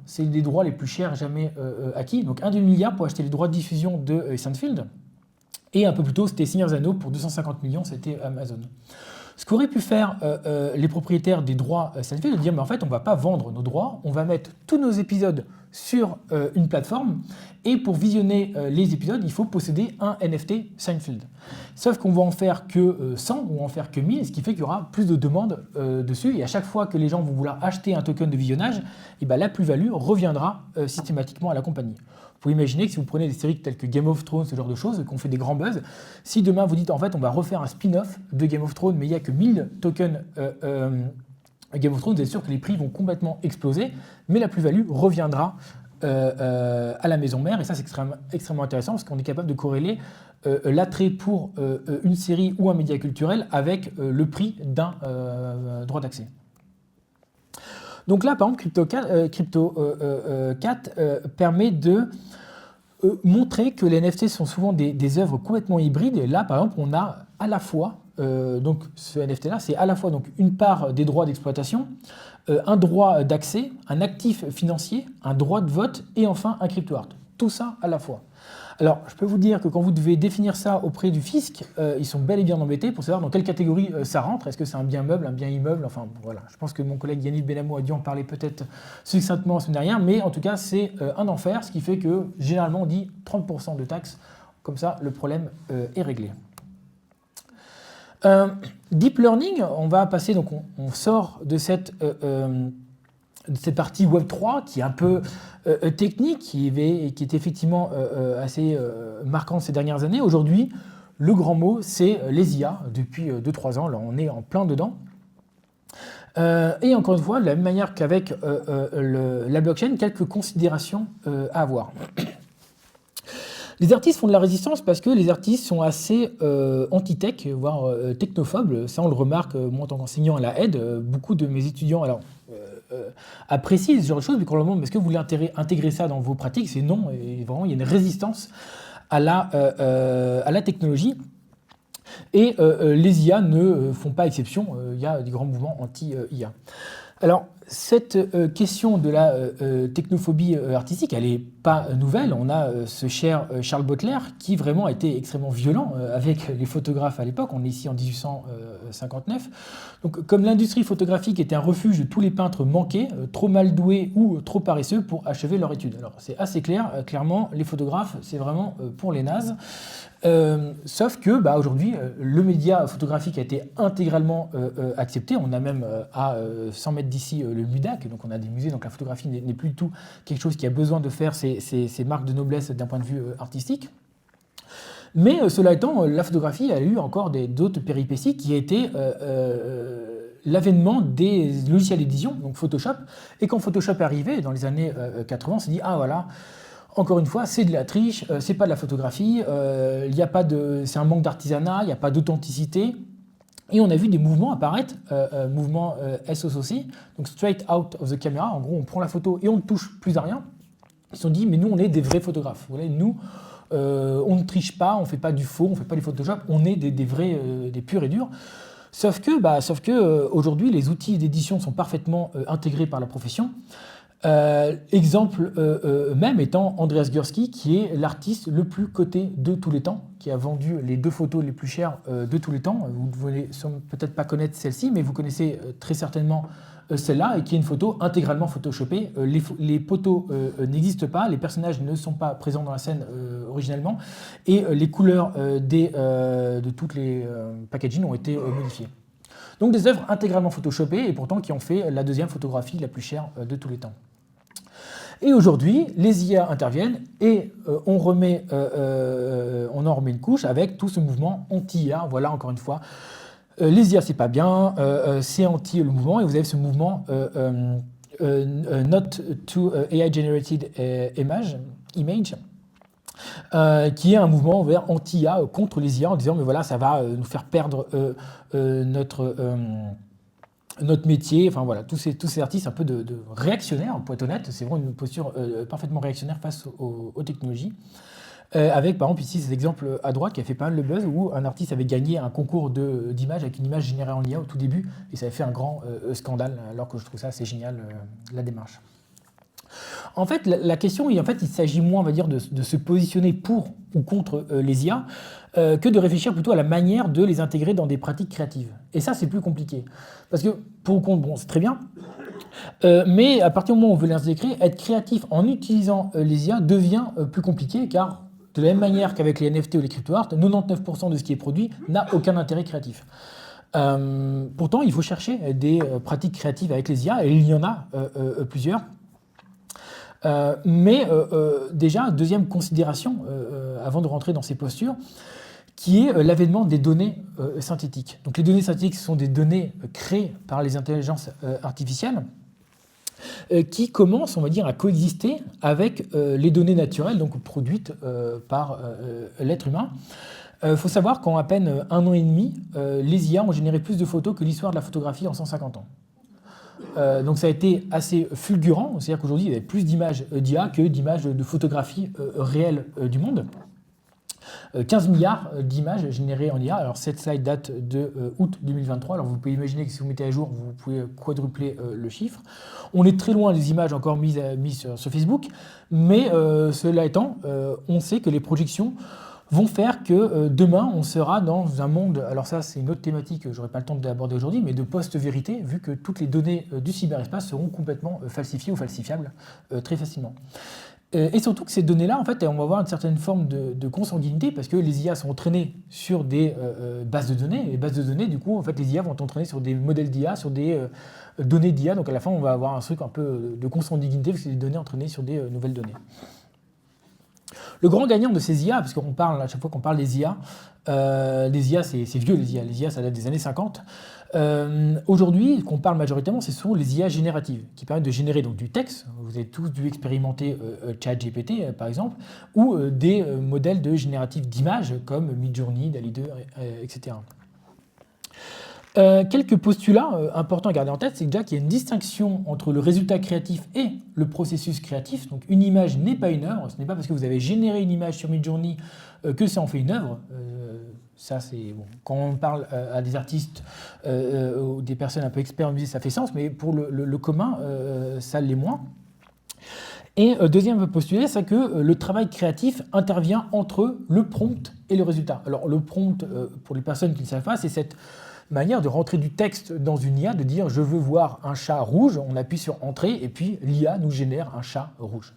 C'est les droits les plus chers jamais acquis, donc $1,5 milliard pour acheter les droits de diffusion de Seinfeld. Et un peu plus tôt, c'était Seigneur des Anneaux, pour 250 millions, c'était Amazon. Ce qu'auraient pu faire les propriétaires des droits Seinfeld, de dire mais en fait on ne va pas vendre nos droits, on va mettre tous nos épisodes sur une plateforme et pour visionner les épisodes, il faut posséder un NFT Seinfeld. Sauf qu'on va en faire que 100 ou en faire que 1000, ce qui fait qu'il y aura plus de demandes dessus et à chaque fois que les gens vont vouloir acheter un token de visionnage, et ben, la plus-value reviendra systématiquement à la compagnie. Vous pouvez imaginer que si vous prenez des séries telles que Game of Thrones, ce genre de choses, qu'on fait des grands buzz, si demain vous dites en fait on va refaire un spin-off de Game of Thrones, mais il n'y a que 1000 tokens Game of Thrones, vous êtes sûr que les prix vont complètement exploser, mais la plus-value reviendra à la maison mère, et ça c'est extrêmement intéressant parce qu'on est capable de corréler l'attrait pour une série ou un média culturel avec le prix d'un droit d'accès. Donc là, par exemple, CryptoCat permet de montrer que les NFT sont souvent des œuvres complètement hybrides. Et là, par exemple, on a à la fois, donc ce NFT-là, c'est à la fois donc, une part des droits d'exploitation, un droit d'accès, un actif financier, un droit de vote et enfin un crypto-art. Tout ça à la fois. Alors, je peux vous dire que quand vous devez définir ça auprès du fisc, ils sont bel et bien embêtés pour savoir dans quelle catégorie ça rentre. Est-ce que c'est un bien meuble, un bien immeuble? Enfin, voilà. Je pense que mon collègue Yannick Benamou a dû en parler peut-être succinctement la semaine dernière, mais en tout cas, c'est un enfer, ce qui fait que généralement, on dit 30% de taxes. Comme ça, le problème est réglé. Deep Learning, on va passer, donc on sort de cette partie Web3 qui est un peu technique, qui est effectivement assez marquante ces dernières années. Aujourd'hui, le grand mot, c'est les IA. Depuis 2-3 ans, là, on est en plein dedans. Et encore une fois, de la même manière qu'avec la blockchain, quelques considérations à avoir. Les artistes font de la résistance parce que les artistes sont assez anti-tech, voire technophobes. Ça, on le remarque, moi, en tant qu'enseignant à la aide, beaucoup de mes étudiants apprécient ce genre de choses, mais probablement, est-ce que vous voulez intégrer ça dans vos pratiques? C'est non, et vraiment, il y a une résistance à la technologie. Et les IA ne font pas exception, il y a des grands mouvements anti-IA. Alors, cette question de la technophobie artistique, elle n'est pas nouvelle. On a ce cher Charles Baudelaire qui vraiment a été extrêmement violent avec les photographes à l'époque. On est ici en 1859. Donc, comme l'industrie photographique était un refuge de tous les peintres manqués, trop mal doués ou trop paresseux pour achever leur étude. Alors, c'est assez clair. Clairement, les photographes, c'est vraiment pour les nazes. Sauf que aujourd'hui, le média photographique a été intégralement accepté. On a même à 100 mètres d'ici le MUDAC, donc on a des musées, donc la photographie n'est plus du tout quelque chose qui a besoin de faire ses marques de noblesse d'un point de vue artistique. Mais cela étant, la photographie a eu encore d'autres péripéties qui a été l'avènement des logiciels d'édition, donc Photoshop. Et quand Photoshop est arrivé, dans les années 80, on s'est dit « Ah voilà !» encore une fois, c'est de la triche, c'est pas de la photographie, c'est un manque d'artisanat, il n'y a pas d'authenticité. Et on a vu des mouvements apparaître, mouvement SOC, donc straight out of the camera. En gros, on prend la photo et on ne touche plus à rien. Ils se sont dit, mais nous, on est des vrais photographes. Vous voyez, nous, on ne triche pas, on ne fait pas du faux, on ne fait pas du Photoshop, on est des vrais, des purs et durs. Sauf que aujourd'hui, les outils d'édition sont parfaitement intégrés par la profession. Exemple même étant Andreas Gursky, qui est l'artiste le plus coté de tous les temps, qui a vendu les 2 photos les plus chères de tous les temps. Vous ne voulez peut-être pas connaître celle-ci, mais vous connaissez très certainement celle-là, et qui est une photo intégralement photoshopée. Les poteaux n'existent pas, les personnages ne sont pas présents dans la scène originellement, et les couleurs de toutes les packaging ont été modifiées. Donc des œuvres intégralement photoshopées, et pourtant qui ont fait la 2e photographie la plus chère de tous les temps. Et aujourd'hui, les IA interviennent et on en remet une couche avec tout ce mouvement anti-IA. Voilà, encore une fois, les IA, c'est pas bien, c'est anti le mouvement, et vous avez ce mouvement Not to AI-generated image, qui est un mouvement vers anti-IA contre les IA en disant mais voilà, ça va nous faire perdre notre métier. Enfin voilà, tous ces artistes un peu de réactionnaires, pour être honnête, c'est vraiment une posture parfaitement réactionnaire face aux technologies. Avec par exemple ici cet exemple à droite qui a fait pas mal de buzz, où un artiste avait gagné un concours d'image avec une image générée en IA au tout début, et ça avait fait un grand scandale, alors que je trouve ça assez génial, la démarche. En fait, la question, il s'agit moins, on va dire, de se positionner pour ou contre les IA, que de réfléchir plutôt à la manière de les intégrer dans des pratiques créatives. Et ça, c'est plus compliqué. Parce que, pour ou contre, bon, c'est très bien, mais à partir du moment où on veut les intégrer, être créatif en utilisant les IA devient plus compliqué, car de la même manière qu'avec les NFT ou les crypto-art, 99% de ce qui est produit n'a aucun intérêt créatif. Pourtant, il faut chercher des pratiques créatives avec les IA, et il y en a plusieurs. Déjà, deuxième considération, avant de rentrer dans ces postures, qui est l'avènement des données synthétiques. Donc les données synthétiques sont des données créées par les intelligences artificielles qui commencent, on va dire, à coexister avec les données naturelles, donc produites par l'être humain. Il faut savoir qu'en à peine 1 an et demi, les IA ont généré plus de photos que l'histoire de la photographie en 150 ans. Donc ça a été assez fulgurant, c'est-à-dire qu'aujourd'hui il y avait plus d'images d'IA que d'images de photographies réelles du monde. 15 milliards d'images générées en IA. Alors cette slide date de août 2023, alors vous pouvez imaginer que si vous mettez à jour, vous pouvez quadrupler le chiffre. On est très loin des images encore mises sur Facebook, mais cela étant, on sait que les projections vont faire que demain, on sera dans un monde, alors ça c'est une autre thématique que je n'aurai pas le temps d'aborder aujourd'hui, mais de post-vérité, vu que toutes les données du cyberespace seront complètement falsifiées ou falsifiables très facilement. Et surtout que ces données-là, en fait, on va avoir une certaine forme de consanguinité, parce que les IA sont entraînées sur des bases de données, et les bases de données, du coup, en fait, les IA vont entraîner sur des modèles d'IA, sur des données d'IA, donc à la fin, on va avoir un truc un peu de consanguinité, parce que c'est des données entraînées sur des nouvelles données. Le grand gagnant de ces IA, parce qu'on parle à chaque fois qu'on parle des IA, c'est vieux les IA ça date des années 50. Aujourd'hui, qu'on parle majoritairement, ce sont les IA génératives, qui permettent de générer donc, du texte, vous avez tous dû expérimenter ChatGPT par exemple, ou des modèles de génératifs d'images comme Midjourney, DALL-E 2, etc. Quelques postulats importants à garder en tête, c'est déjà qu'il y a une distinction entre le résultat créatif et le processus créatif. Donc une image n'est pas une œuvre, ce n'est pas parce que vous avez généré une image sur Midjourney que ça en fait une œuvre. Ça, c'est bon. Quand on parle à des artistes ou des personnes un peu experts en musique, ça fait sens, mais pour le commun, ça l'est moins. Et deuxième postulat, c'est que le travail créatif intervient entre le prompt et le résultat. Alors le prompt, pour les personnes qui ne savent pas, c'est cette manière de rentrer du texte dans une IA, de dire je veux voir un chat rouge, on appuie sur entrée et puis l'IA nous génère un chat rouge.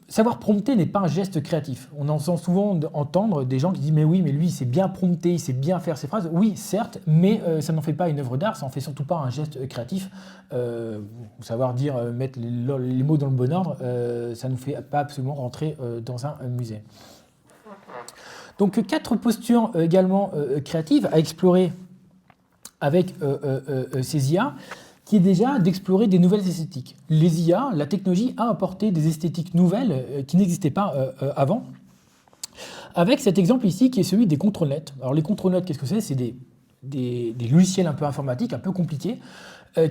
Savoir prompter n'est pas un geste créatif. On entend souvent entendre des gens qui disent mais oui, mais lui il sait bien prompter, il sait bien faire ses phrases. Oui, certes, mais ça n'en fait pas une œuvre d'art, ça n'en fait surtout pas un geste créatif. Savoir dire, mettre les mots dans le bon ordre, ça ne nous fait pas absolument rentrer dans un musée. Donc 4 postures également créatives à explorer avec ces IA qui est déjà d'explorer des nouvelles esthétiques. Les IA, la technologie a apporté des esthétiques nouvelles qui n'existaient pas avant. Avec cet exemple ici qui est celui des contrôle-nets. Alors les contrôle-nets, qu'est-ce que c'est? C'est des logiciels un peu informatiques, un peu compliqués,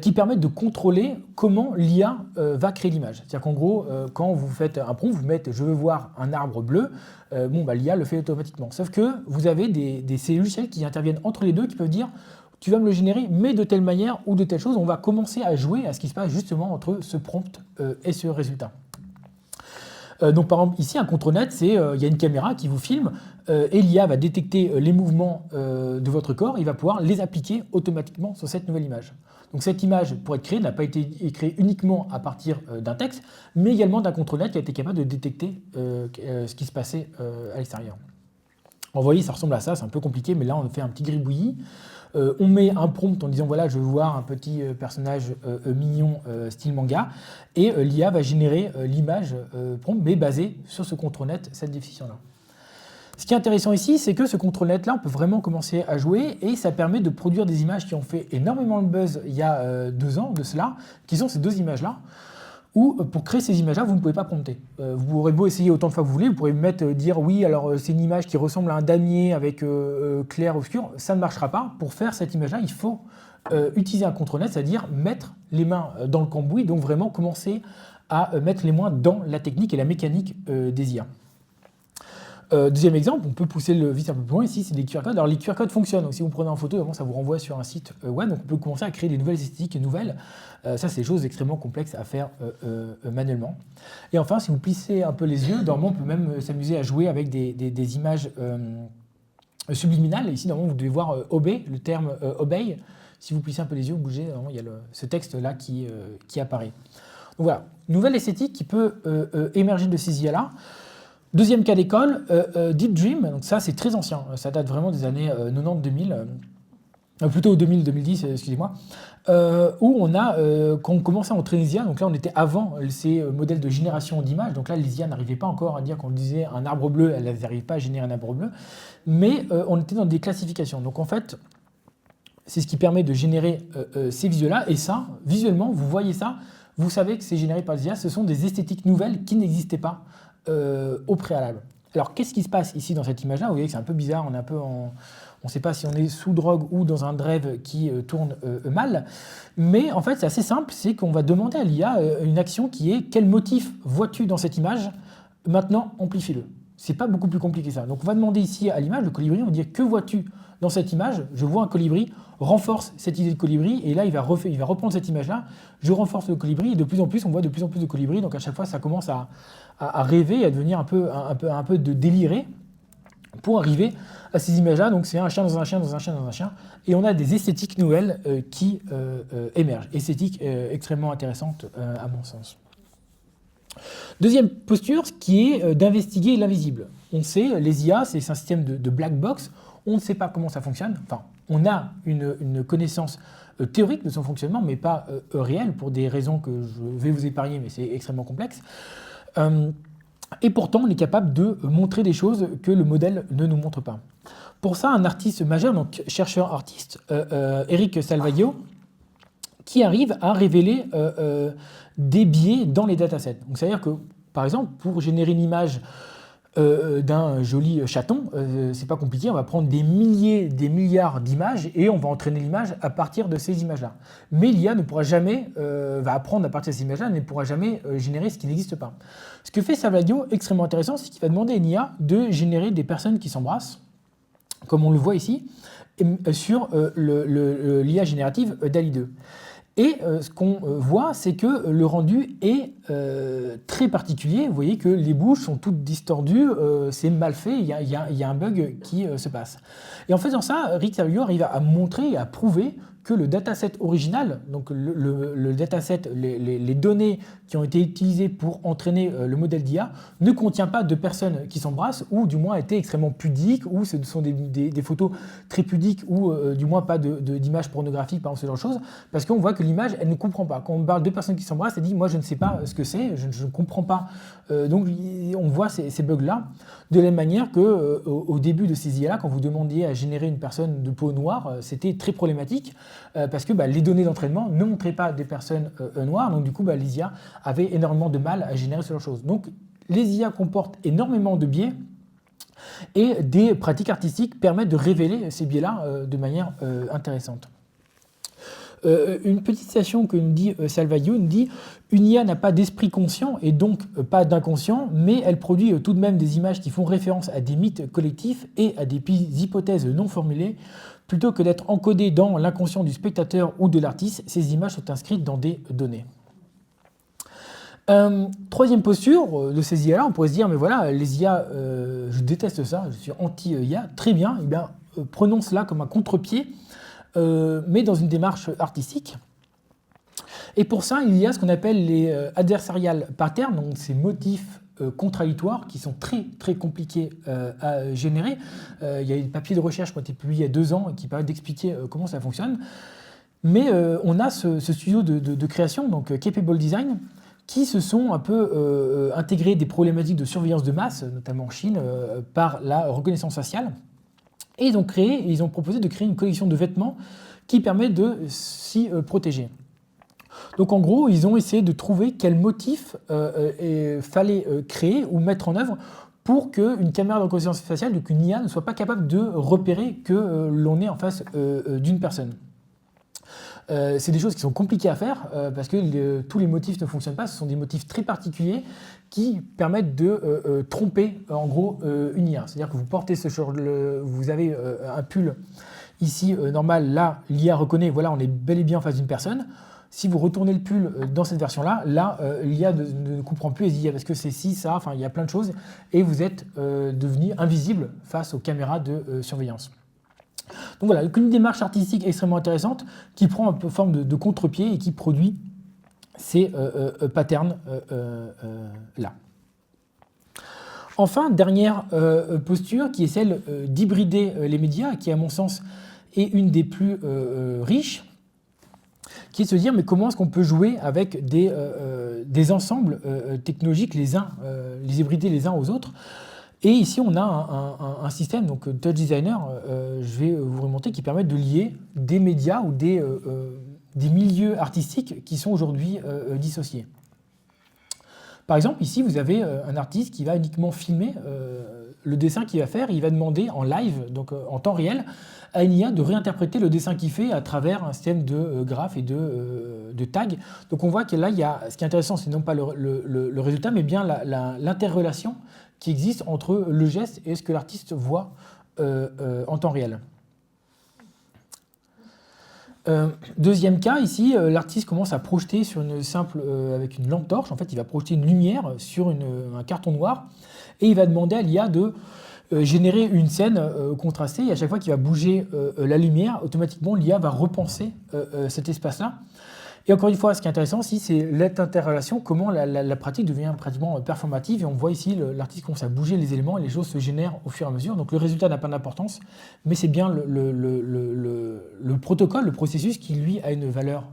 qui permettent de contrôler comment l'IA va créer l'image. C'est-à-dire qu'en gros, quand vous faites un prompt, vous mettez « je veux voir un arbre bleu », l'IA le fait automatiquement. Sauf que vous avez ces logiciels qui interviennent entre les deux, qui peuvent dire « tu vas me le générer, mais de telle manière ou de telle chose ». On va commencer à jouer à ce qui se passe justement entre ce prompt et ce résultat. Donc par exemple ici un contrôle-net, c'est il y a une caméra qui vous filme et l'IA va détecter les mouvements de votre corps, il va pouvoir les appliquer automatiquement sur cette nouvelle image. Donc cette image pour être créée n'a pas été créée uniquement à partir d'un texte, mais également d'un contrôle-net qui a été capable de détecter ce qui se passait à l'extérieur. Vous voyez, ça ressemble à ça, c'est un peu compliqué, mais là on fait un petit gribouillis. On met un prompt en disant voilà, je veux voir un petit personnage mignon style manga, et l'IA va générer l'image prompt, mais basée sur ce contrôle-net, cette définition-là. Ce qui est intéressant ici, c'est que ce contrôle-net-là, on peut vraiment commencer à jouer, et ça permet de produire des images qui ont fait énormément de buzz il y a 2 ans de cela, qui sont ces 2 images-là, où pour créer ces images-là, vous ne pouvez pas prompter. Vous aurez beau essayer autant de fois que vous voulez, vous pourrez dire oui, alors c'est une image qui ressemble à un damier avec clair, obscur, ça ne marchera pas. Pour faire cette image-là, il faut utiliser un contrôle-net, c'est-à-dire mettre les mains dans le cambouis, donc vraiment commencer à mettre les mains dans la technique et la mécanique des IA. Deuxième exemple, on peut pousser le vis un peu plus loin, ici c'est des QR codes. Alors les QR codes fonctionnent, donc si vous prenez en photo, ça vous renvoie sur un site web, donc on peut commencer à créer des nouvelles esthétiques nouvelles. Ça c'est des choses extrêmement complexes à faire manuellement. Et enfin, si vous plissez un peu les yeux, normalement on peut même s'amuser à jouer avec des images subliminales. Ici normalement vous devez voir obey, le terme obey. Si vous plissez un peu les yeux, vous bougez, il y a ce texte-là qui apparaît. Donc voilà, nouvelle esthétique qui peut émerger de ces IA-là. Deuxième cas d'école, Deep Dream, donc ça c'est très ancien, ça date vraiment des années 90-2000, plutôt 2000-2010, excusez-moi, où on a, quand on commençait à entraîner les IA, donc là on était avant ces modèles de génération d'images, donc là les IA n'arrivaient pas encore à dire qu'on disait un arbre bleu, elles n'arrivaient pas à générer un arbre bleu, mais on était dans des classifications. Donc en fait, c'est ce qui permet de générer ces visuels-là, et ça, visuellement, vous voyez ça, vous savez que c'est généré par les IA, ce sont des esthétiques nouvelles qui n'existaient pas au préalable. Alors qu'est-ce qui se passe ici dans cette image-là? Vous voyez que c'est un peu bizarre, on ne sait pas si on est sous drogue ou dans un drive qui tourne mal, mais en fait c'est assez simple, c'est qu'on va demander à l'IA une action qui est quel motif vois-tu dans cette image? Maintenant amplifie-le. C'est pas beaucoup plus compliqué que ça. Donc on va demander ici à l'image, le colibri, on va dire que vois-tu dans cette image? Je vois un colibri, renforce cette idée de colibri, et là il va reprendre cette image-là, je renforce le colibri, et de plus en plus on voit de plus en plus de colibris, donc à chaque fois ça commence à rêver, à devenir un peu de déliré, pour arriver à ces images-là. Donc c'est un chien dans un chien dans un chien dans un chien, et on a des esthétiques nouvelles qui émergent, esthétiques extrêmement intéressantes à mon sens. Deuxième posture, qui est d'investiguer l'invisible. On sait, les IA, c'est un système de black box, on ne sait pas comment ça fonctionne, enfin, on a une connaissance théorique de son fonctionnement, mais pas réelle, pour des raisons que je vais vous épargner, mais c'est extrêmement complexe. Et pourtant, on est capable de montrer des choses que le modèle ne nous montre pas. Pour ça, un artiste majeur, donc chercheur-artiste, Eric Salvaggio, qui arrive à révéler des biais dans les datasets. Donc, c'est-à-dire que, par exemple, pour générer une image d'un joli chaton, c'est pas compliqué, on va prendre des milliers, des milliards d'images et on va entraîner l'image à partir de ces images-là. Mais l'IA ne pourra jamais, va apprendre à partir de ces images-là, ne pourra jamais générer ce qui n'existe pas. Ce que fait Salvaggio, extrêmement intéressant, c'est qu'il va demander à une IA de générer des personnes qui s'embrassent, comme on le voit ici, sur l'IA générative DALL-E 2. Et ce qu'on voit, c'est que le rendu est très particulier. Vous voyez que les bouches sont toutes distordues, c'est mal fait, il y a un bug qui se passe. Et en faisant ça, Eric Salvaggio arrive à montrer et à prouver que le dataset original, donc le dataset, les données qui ont été utilisées pour entraîner le modèle d'IA, ne contient pas de personnes qui s'embrassent, ou du moins étaient extrêmement pudiques, ou ce sont des photos très pudiques, ou du moins pas d'images pornographiques, par exemple, ce genre de choses, parce qu'on voit que l'image, elle ne comprend pas. Quand on parle de personnes qui s'embrassent, elle dit « moi je ne sais pas ce que c'est, je ne comprends pas ». Donc on voit ces bugs-là. De la même manière qu'au début de ces IA-là, quand vous demandiez à générer une personne de peau noire, c'était très problématique, parce que les données d'entraînement ne montraient pas des personnes noires, donc du coup les IA avaient énormément de mal à générer ce genre de choses. Donc les IA comportent énormément de biais, et des pratiques artistiques permettent de révéler ces biais-là de manière intéressante. Une petite citation que nous dit Salvaio, nous dit « Une IA n'a pas d'esprit conscient et donc pas d'inconscient, mais elle produit tout de même des images qui font référence à des mythes collectifs et à des hypothèses non formulées. Plutôt que d'être encodées dans l'inconscient du spectateur ou de l'artiste, ces images sont inscrites dans des données. » Troisième posture de ces IA-là, on pourrait se dire, mais voilà, les IA, je déteste ça, je suis anti-IA, très bien, eh bien prenons cela comme un contre-pied, mais dans une démarche artistique. Et pour ça, il y a ce qu'on appelle les adversarial patterns, donc ces motifs contradictoires qui sont très très compliqués à générer. Il y a des papiers de recherche qui ont été publiés il y a 2 ans et qui permettent d'expliquer comment ça fonctionne. Mais on a ce studio de création, donc Capable Design, qui se sont un peu intégrés des problématiques de surveillance de masse, notamment en Chine, par la reconnaissance faciale. Et ils ont proposé de créer une collection de vêtements qui permet de s'y protéger. Donc en gros, ils ont essayé de trouver quel motif fallait créer ou mettre en œuvre pour qu'une caméra de reconnaissance faciale, donc une IA, ne soit pas capable de repérer que l'on est en face d'une personne. C'est des choses qui sont compliquées à faire parce que tous les motifs ne fonctionnent pas. Ce sont des motifs très particuliers qui permettent de tromper en gros une IA. C'est-à-dire que vous portez vous avez un pull ici normal, là l'IA reconnaît, voilà, on est bel et bien en face d'une personne. Si vous retournez le pull dans cette version-là, l'IA ne comprend plus et se dit parce que c'est ci, ça, enfin il y a plein de choses et vous êtes devenu invisible face aux caméras de surveillance. Donc voilà, une démarche artistique extrêmement intéressante qui prend un peu forme de contre-pied et qui produit ces patterns là. Enfin, dernière posture qui est celle d'hybrider les médias, qui à mon sens est une des plus riches, qui est de se dire mais comment est-ce qu'on peut jouer avec des ensembles technologiques les hybrider les uns aux autres. Et ici, on a un système, donc Touch Designer, je vais vous remonter, qui permet de lier des médias ou des milieux artistiques qui sont aujourd'hui dissociés. Par exemple, ici, vous avez un artiste qui va uniquement filmer le dessin qu'il va faire. Il va demander en live, donc en temps réel, à une IA de réinterpréter le dessin qu'il fait à travers un système de graphes et de tags. Donc on voit que là, ce qui est intéressant, c'est non pas le résultat, mais bien l'interrelation qui existe entre le geste et ce que l'artiste voit en temps réel. Deuxième cas, ici, l'artiste commence à projeter sur avec une lampe torche. En fait, il va projeter une lumière sur un carton noir et il va demander à l'IA de générer une scène contrastée. Et à chaque fois qu'il va bouger la lumière, automatiquement, l'IA va repenser cet espace-là. Et encore une fois, ce qui est intéressant ici, c'est l'interrelation, comment la pratique devient pratiquement performative. Et on voit ici l'artiste commence à bouger les éléments et les choses se génèrent au fur et à mesure. Donc le résultat n'a pas d'importance, mais c'est bien le protocole, le processus qui, lui, a une valeur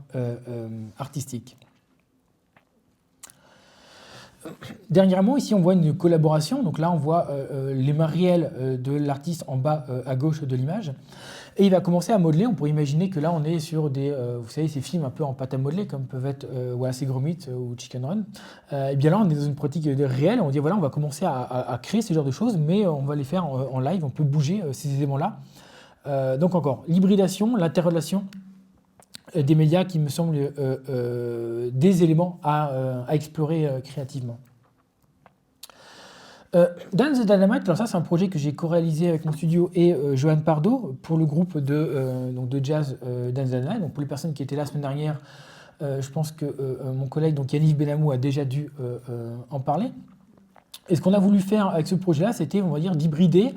artistique. Dernièrement, ici, on voit une collaboration. Donc là, on voit les mains réelles de l'artiste en bas à gauche de l'image. Et il va commencer à modeler. On pourrait imaginer que là, on est sur vous savez, ces films un peu en pâte à modeler, comme peuvent être Wallace et Gromit ou Chicken Run. Et bien là, on est dans une pratique réelle. On dit, voilà, on va commencer à créer ce genre de choses, mais on va les faire en live. On peut bouger ces éléments-là. Donc encore, l'hybridation, l'interrelation des médias qui me semblent des éléments à explorer créativement. Dance the Dynamite, alors ça c'est un projet que j'ai co-réalisé avec mon studio et Johan Pardo pour le groupe de jazz Dance the Dynamite. Donc pour les personnes qui étaient là la semaine dernière, je pense que mon collègue donc Yannick Benamou a déjà dû en parler. Et ce qu'on a voulu faire avec ce projet-là, c'était, on va dire, d'hybrider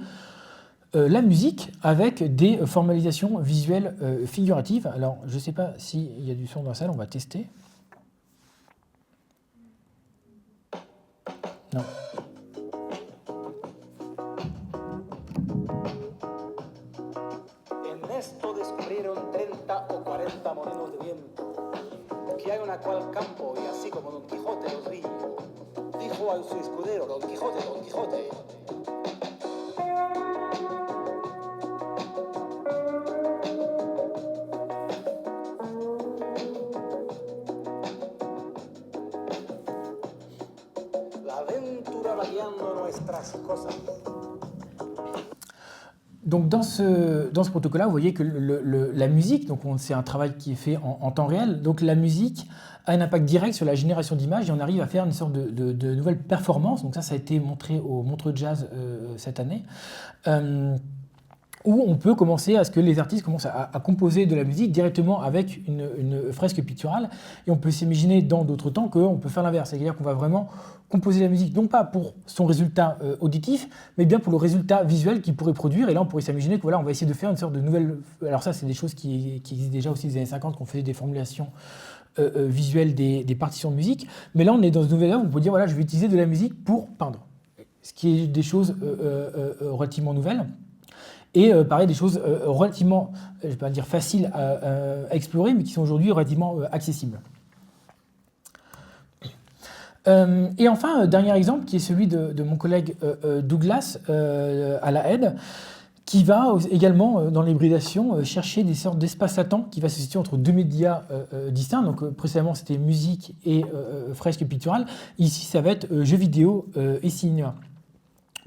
la musique avec des formalisations visuelles figuratives. Alors je ne sais pas s'il y a du son dans la salle, on va tester. Non. Esto descubrieron 30 o 40 molinos de viento, que hay una cual campo y así como Don Quijote los vi, dijo a su escudero, Don Quijote, Don Quijote. aventura variando nuestras cosas. Donc dans ce protocole-là, vous voyez que la musique, donc c'est un travail qui est fait en temps réel, donc la musique a un impact direct sur la génération d'images et on arrive à faire une sorte de nouvelle performance. Donc ça a été montré au Montreux Jazz cette année, où on peut commencer à ce que les artistes commencent à composer de la musique directement avec une fresque picturale. Et on peut s'imaginer dans d'autres temps qu'on peut faire l'inverse, c'est-à-dire qu'on va vraiment composer la musique, non pas pour son résultat auditif, mais bien pour le résultat visuel qu'il pourrait produire. Et là, on pourrait s'imaginer que voilà, on va essayer de faire une sorte de nouvelle... Alors ça, c'est des choses qui existent déjà aussi des années 50, qu'on faisait des formulations visuelles des partitions de musique. Mais là, on est dans une nouvelle œuvre où on peut dire, voilà, je vais utiliser de la musique pour peindre. Ce qui est des choses relativement nouvelles. Et pareil, des choses relativement, je ne vais pas dire faciles à explorer, mais qui sont aujourd'hui relativement accessibles. Et enfin, dernier exemple, qui est celui de mon collègue Douglas à la Aide, qui va également, dans l'hybridation, chercher des sortes d'espaces latents qui va se situer entre deux médias distincts. Donc précédemment, c'était musique et fresque picturale. Ici, ça va être jeux vidéo et cinéma.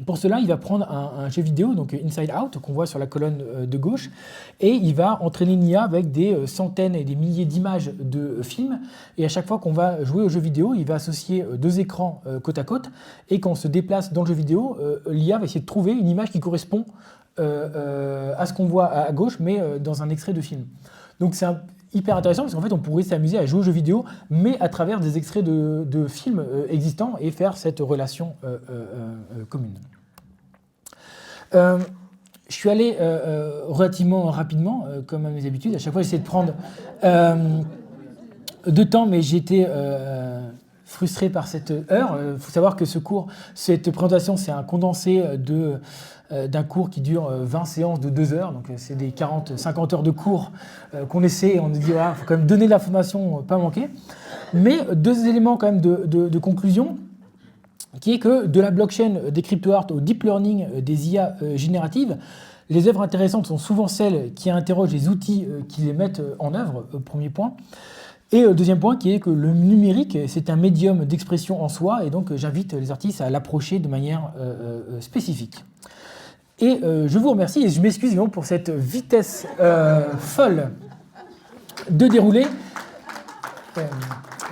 Pour cela, il va prendre un jeu vidéo, donc Inside Out, qu'on voit sur la colonne de gauche, et il va entraîner une IA avec des centaines et des milliers d'images de films. Et à chaque fois qu'on va jouer au jeu vidéo, il va associer deux écrans côte à côte. Et quand on se déplace dans le jeu vidéo, l'IA va essayer de trouver une image qui correspond à ce qu'on voit à gauche, mais dans un extrait de film. Donc c'est hyper intéressant parce qu'en fait, on pourrait s'amuser à jouer aux jeux vidéo, mais à travers des extraits de films existants et faire cette relation commune. Je suis allé relativement rapidement, comme à mes habitudes. À chaque fois, j'essaie de prendre de temps, mais j'ai été frustré par cette heure. Il faut savoir que ce cours, cette présentation, c'est un condensé d'un cours qui dure 20 séances de 2 heures. Donc, c'est des 40-50 heures de cours qu'on essaie. Et on nous dit, il faut quand même donner de l'information, pas manquer. Mais deux éléments quand même de conclusion, qui est que de la blockchain des crypto-art au deep learning des IA génératives, les œuvres intéressantes sont souvent celles qui interrogent les outils qui les mettent en œuvre, premier point. Et deuxième point, qui est que le numérique, c'est un médium d'expression en soi, et donc j'invite les artistes à l'approcher de manière spécifique. Et je vous remercie, et je m'excuse évidemment pour cette vitesse folle de dérouler.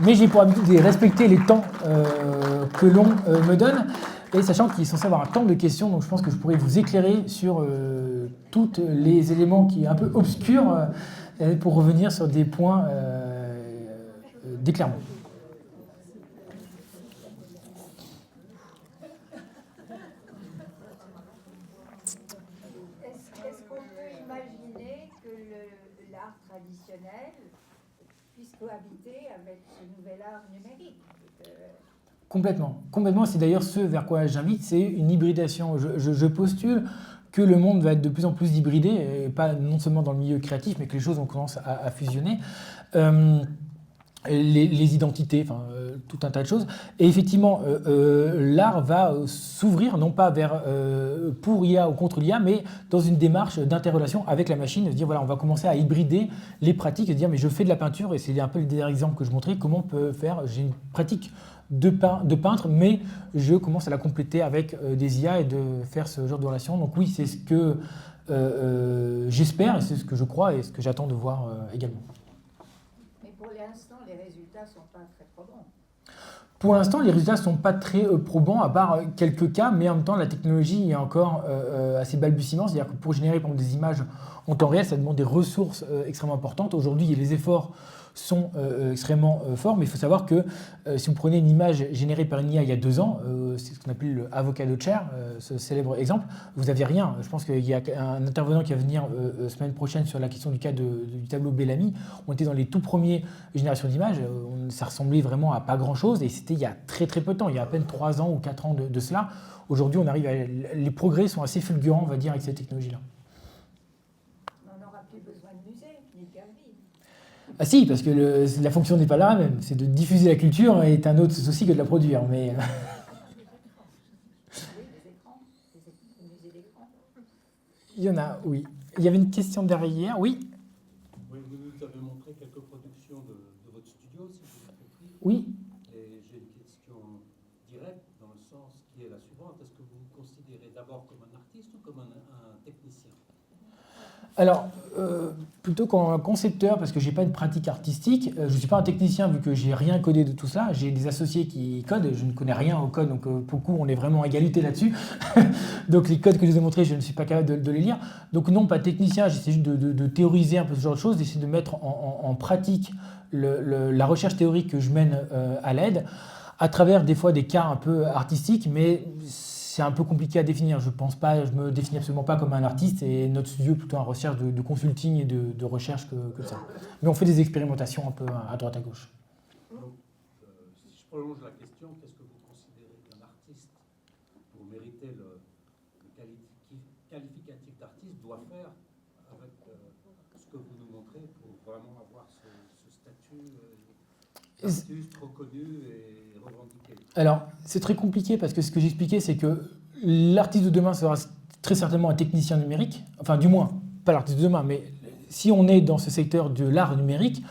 Mais j'ai pour habitude de respecter les temps que l'on me donne, et sachant qu'il est censé avoir un temps de questions, donc je pense que je pourrais vous éclairer sur tous les éléments qui sont un peu obscurs pour revenir sur des points d'éclairement. Est-ce qu'on peut imaginer que l'art traditionnel puisse cohabiter avec ce nouvel art numérique? Complètement. Complètement, c'est d'ailleurs ce vers quoi j'invite, c'est une hybridation. Je postule que le monde va être de plus en plus hybridé, et pas non seulement dans le milieu créatif, mais que les choses ont commencé à fusionner. Les identités, tout un tas de choses. Et effectivement, l'art va s'ouvrir, non pas vers pour IA ou contre l'IA, mais dans une démarche d'interrelation avec la machine, de se dire, voilà, on va commencer à hybrider les pratiques, et de dire, mais je fais de la peinture, et c'est un peu le dernier exemple que je montrais, comment on peut faire, j'ai une pratique de peintre, mais je commence à la compléter avec des IA et de faire ce genre de relation. Donc oui, c'est ce que j'espère, et c'est ce que je crois, et ce que j'attends de voir également. Pour l'instant, les résultats ne sont pas très probants. Pour l'instant, les résultats ne sont pas très probants, à part quelques cas, mais en même temps, la technologie est encore assez balbutiement. C'est-à-dire que pour générer par exemple, des images en temps réel, ça demande des ressources extrêmement importantes. Aujourd'hui, les efforts sont extrêmement forts, mais il faut savoir que si vous prenez une image générée par une IA il y a 2 ans, c'est ce qu'on appelle le avocado chair, ce célèbre exemple, vous n'aviez rien. Je pense qu'il y a un intervenant qui va venir semaine prochaine sur la question du cas du tableau Bellamy. On était dans les tout premiers générations d'images, ça ressemblait vraiment à pas grand-chose, et c'était il y a très très peu de temps, il y a à peine 3 ans ou 4 ans de cela. Aujourd'hui, les progrès sont assez fulgurants, on va dire, avec cette technologie-là. On n'aura plus besoin de musée, ni de galerie. Ah si, parce que la fonction n'est pas la même. C'est de diffuser la culture est un autre souci que de la produire. Mais... Des musées d'écran. Il y en a, oui. Il y avait une question derrière, oui. Oui, vous nous avez montré quelques productions de votre studio, si j'ai bien compris. Oui. Et j'ai une question directe dans le sens qui est la suivante. Est-ce que vous vous considérez d'abord comme un artiste ou comme un technicien? Alors, plutôt qu'un concepteur, parce que je n'ai pas une pratique artistique, je ne suis pas un technicien vu que j'ai rien codé de tout ça. J'ai des associés qui codent, je ne connais rien au code, donc pour le coup, on est vraiment à égalité là-dessus. Donc les codes que je vous ai montrés, je ne suis pas capable de les lire. Donc non, pas technicien, j'essaie juste de théoriser un peu ce genre de choses, d'essayer de mettre en pratique la recherche théorique que je mène à l'aide, à travers des fois des cas un peu artistiques, mais c'est un peu compliqué à définir. Je me définis absolument pas comme un artiste et notre studio est plutôt en recherche de consulting et de recherche que ça. Mais on fait des expérimentations un peu à droite à gauche. Donc, si je prolonge la question, qu'est-ce que vous considérez qu'un artiste, pour mériter le qualificatif d'artiste, doit faire avec ce que vous nous montrez pour vraiment avoir ce statut d'artiste reconnu et revendiqué? Alors, c'est très compliqué parce que ce que j'expliquais, c'est que l'artiste de demain sera très certainement un technicien numérique. Enfin, du moins, pas l'artiste de demain, mais si on est dans ce secteur de l'art numérique,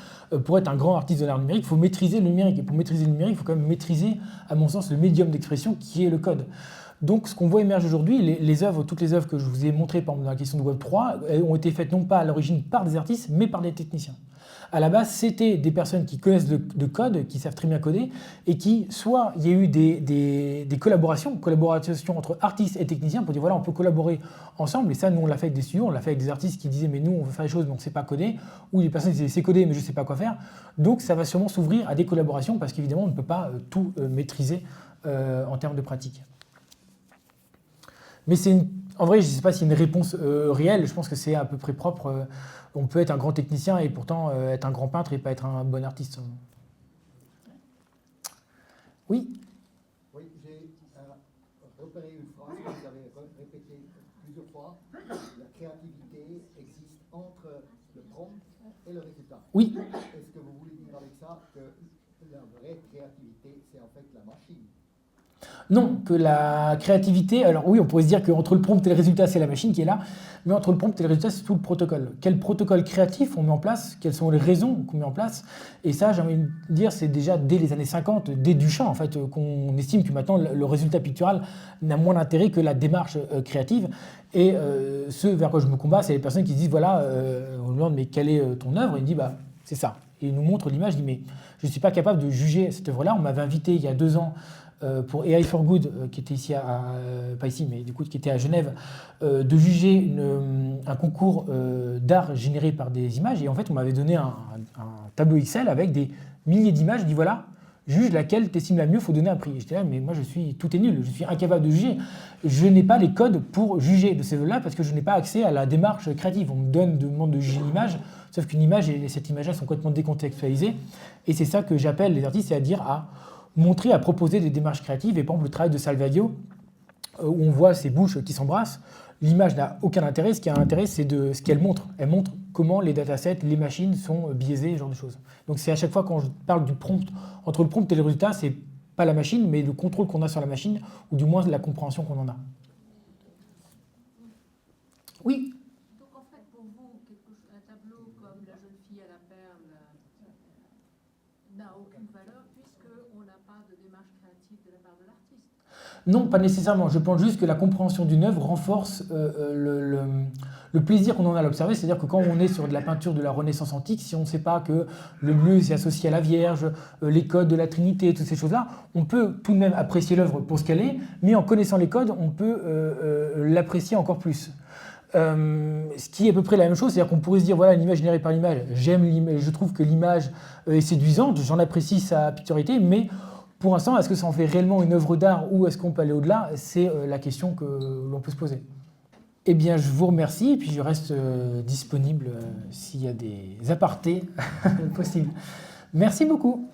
pour être un grand artiste de l'art numérique, il faut maîtriser le numérique. Et pour maîtriser le numérique, il faut quand même maîtriser, à mon sens, le médium d'expression qui est le code. Donc, ce qu'on voit émerger aujourd'hui, toutes les œuvres que je vous ai montrées, par exemple, dans la question de Web3, ont été faites non pas à l'origine par des artistes, mais par des techniciens. À la base, c'était des personnes qui connaissent le code, qui savent très bien coder, et qui, soit il y a eu des collaborations entre artistes et techniciens pour dire voilà, on peut collaborer ensemble, et ça, nous, on l'a fait avec des studios, on l'a fait avec des artistes qui disaient mais nous, on veut faire les choses, mais on ne sait pas coder, ou des personnes qui disaient c'est coder, mais je ne sais pas quoi faire. Donc, ça va sûrement s'ouvrir à des collaborations parce qu'évidemment, on ne peut pas tout maîtriser en termes de pratique. Mais en vrai, je ne sais pas si c'est une réponse réelle, je pense que c'est à peu près propre. On peut être un grand technicien et pourtant être un grand peintre et pas être un bon artiste. Oui. Oui, j'ai repéré une phrase que vous avez répétée plusieurs fois. La créativité existe entre le prompt et le résultat. Oui. Est-ce que vous voulez dire avec ça que la vraie créativité, c'est en fait la machine? Non, que la créativité, alors oui, on pourrait se dire qu'entre le prompt et le résultat, c'est la machine qui est là, mais entre le prompt et le résultat, c'est tout le protocole. Quel protocole créatif on met en place? Quelles sont les raisons qu'on met en place? Et ça, j'ai envie de dire, c'est déjà dès les années 50, dès Duchamp, en fait, qu'on estime que maintenant, le résultat pictural n'a moins d'intérêt que la démarche créative. Et ce vers quoi je me combats, c'est les personnes qui se disent, voilà, on lui demande, mais quelle est ton œuvre? Et il dit, bah, c'est ça. Et il nous montre l'image, il dit, mais je ne suis pas capable de juger cette œuvre-là. On m'avait invité il y a 2 ans pour AI for Good, qui était ici, pas ici, mais du coup qui était à Genève, de juger un concours d'art généré par des images. Et en fait, on m'avait donné un tableau Excel avec des milliers d'images. Je dis voilà, juge laquelle t'estimes la mieux, il faut donner un prix. J'étais là, mais moi tout est nul, je suis incapable de juger. Je n'ai pas les codes pour juger de ces œuvres-là parce que je n'ai pas accès à la démarche créative. On me demande de juger une image, sauf qu'une image et cette image-là sont complètement décontextualisées. Et c'est ça que j'appelle les artistes, c'est-à-dire à montrer, à proposer des démarches créatives. Et par exemple, le travail de Salvadio, où on voit ces bouches qui s'embrassent, l'image n'a aucun intérêt. Ce qui a un intérêt, c'est ce qu'elle montre. Elle montre comment les datasets, les machines sont biaisées, ce genre de choses. Donc c'est à chaque fois quand je parle du prompt, entre le prompt et le résultat, c'est pas la machine, mais le contrôle qu'on a sur la machine, ou du moins la compréhension qu'on en a. Oui. Donc en fait, pour vous, un tableau comme La jeune fille à la perle n'a aucune valeur puisqu'on n'a pas de démarche créative de la part de l'artiste. Non, pas nécessairement. Je pense juste que la compréhension d'une œuvre renforce le plaisir qu'on en a à l'observer. C'est-à-dire que quand on est sur de la peinture de la Renaissance antique, si on ne sait pas que le bleu est associé à la Vierge, les codes de la Trinité, toutes ces choses-là, on peut tout de même apprécier l'œuvre pour ce qu'elle est, mais en connaissant les codes, on peut l'apprécier encore plus. Ce qui est à peu près la même chose, c'est-à-dire qu'on pourrait se dire voilà, une image générée par l'image, j'aime l'image, je trouve que l'image est séduisante, j'en apprécie sa picturalité, mais pour l'instant, est-ce que ça en fait réellement une œuvre d'art ou est-ce qu'on peut aller au-delà? C'est la question que l'on peut se poser. Eh bien, je vous remercie et puis je reste disponible s'il y a des apartés possibles. Merci beaucoup.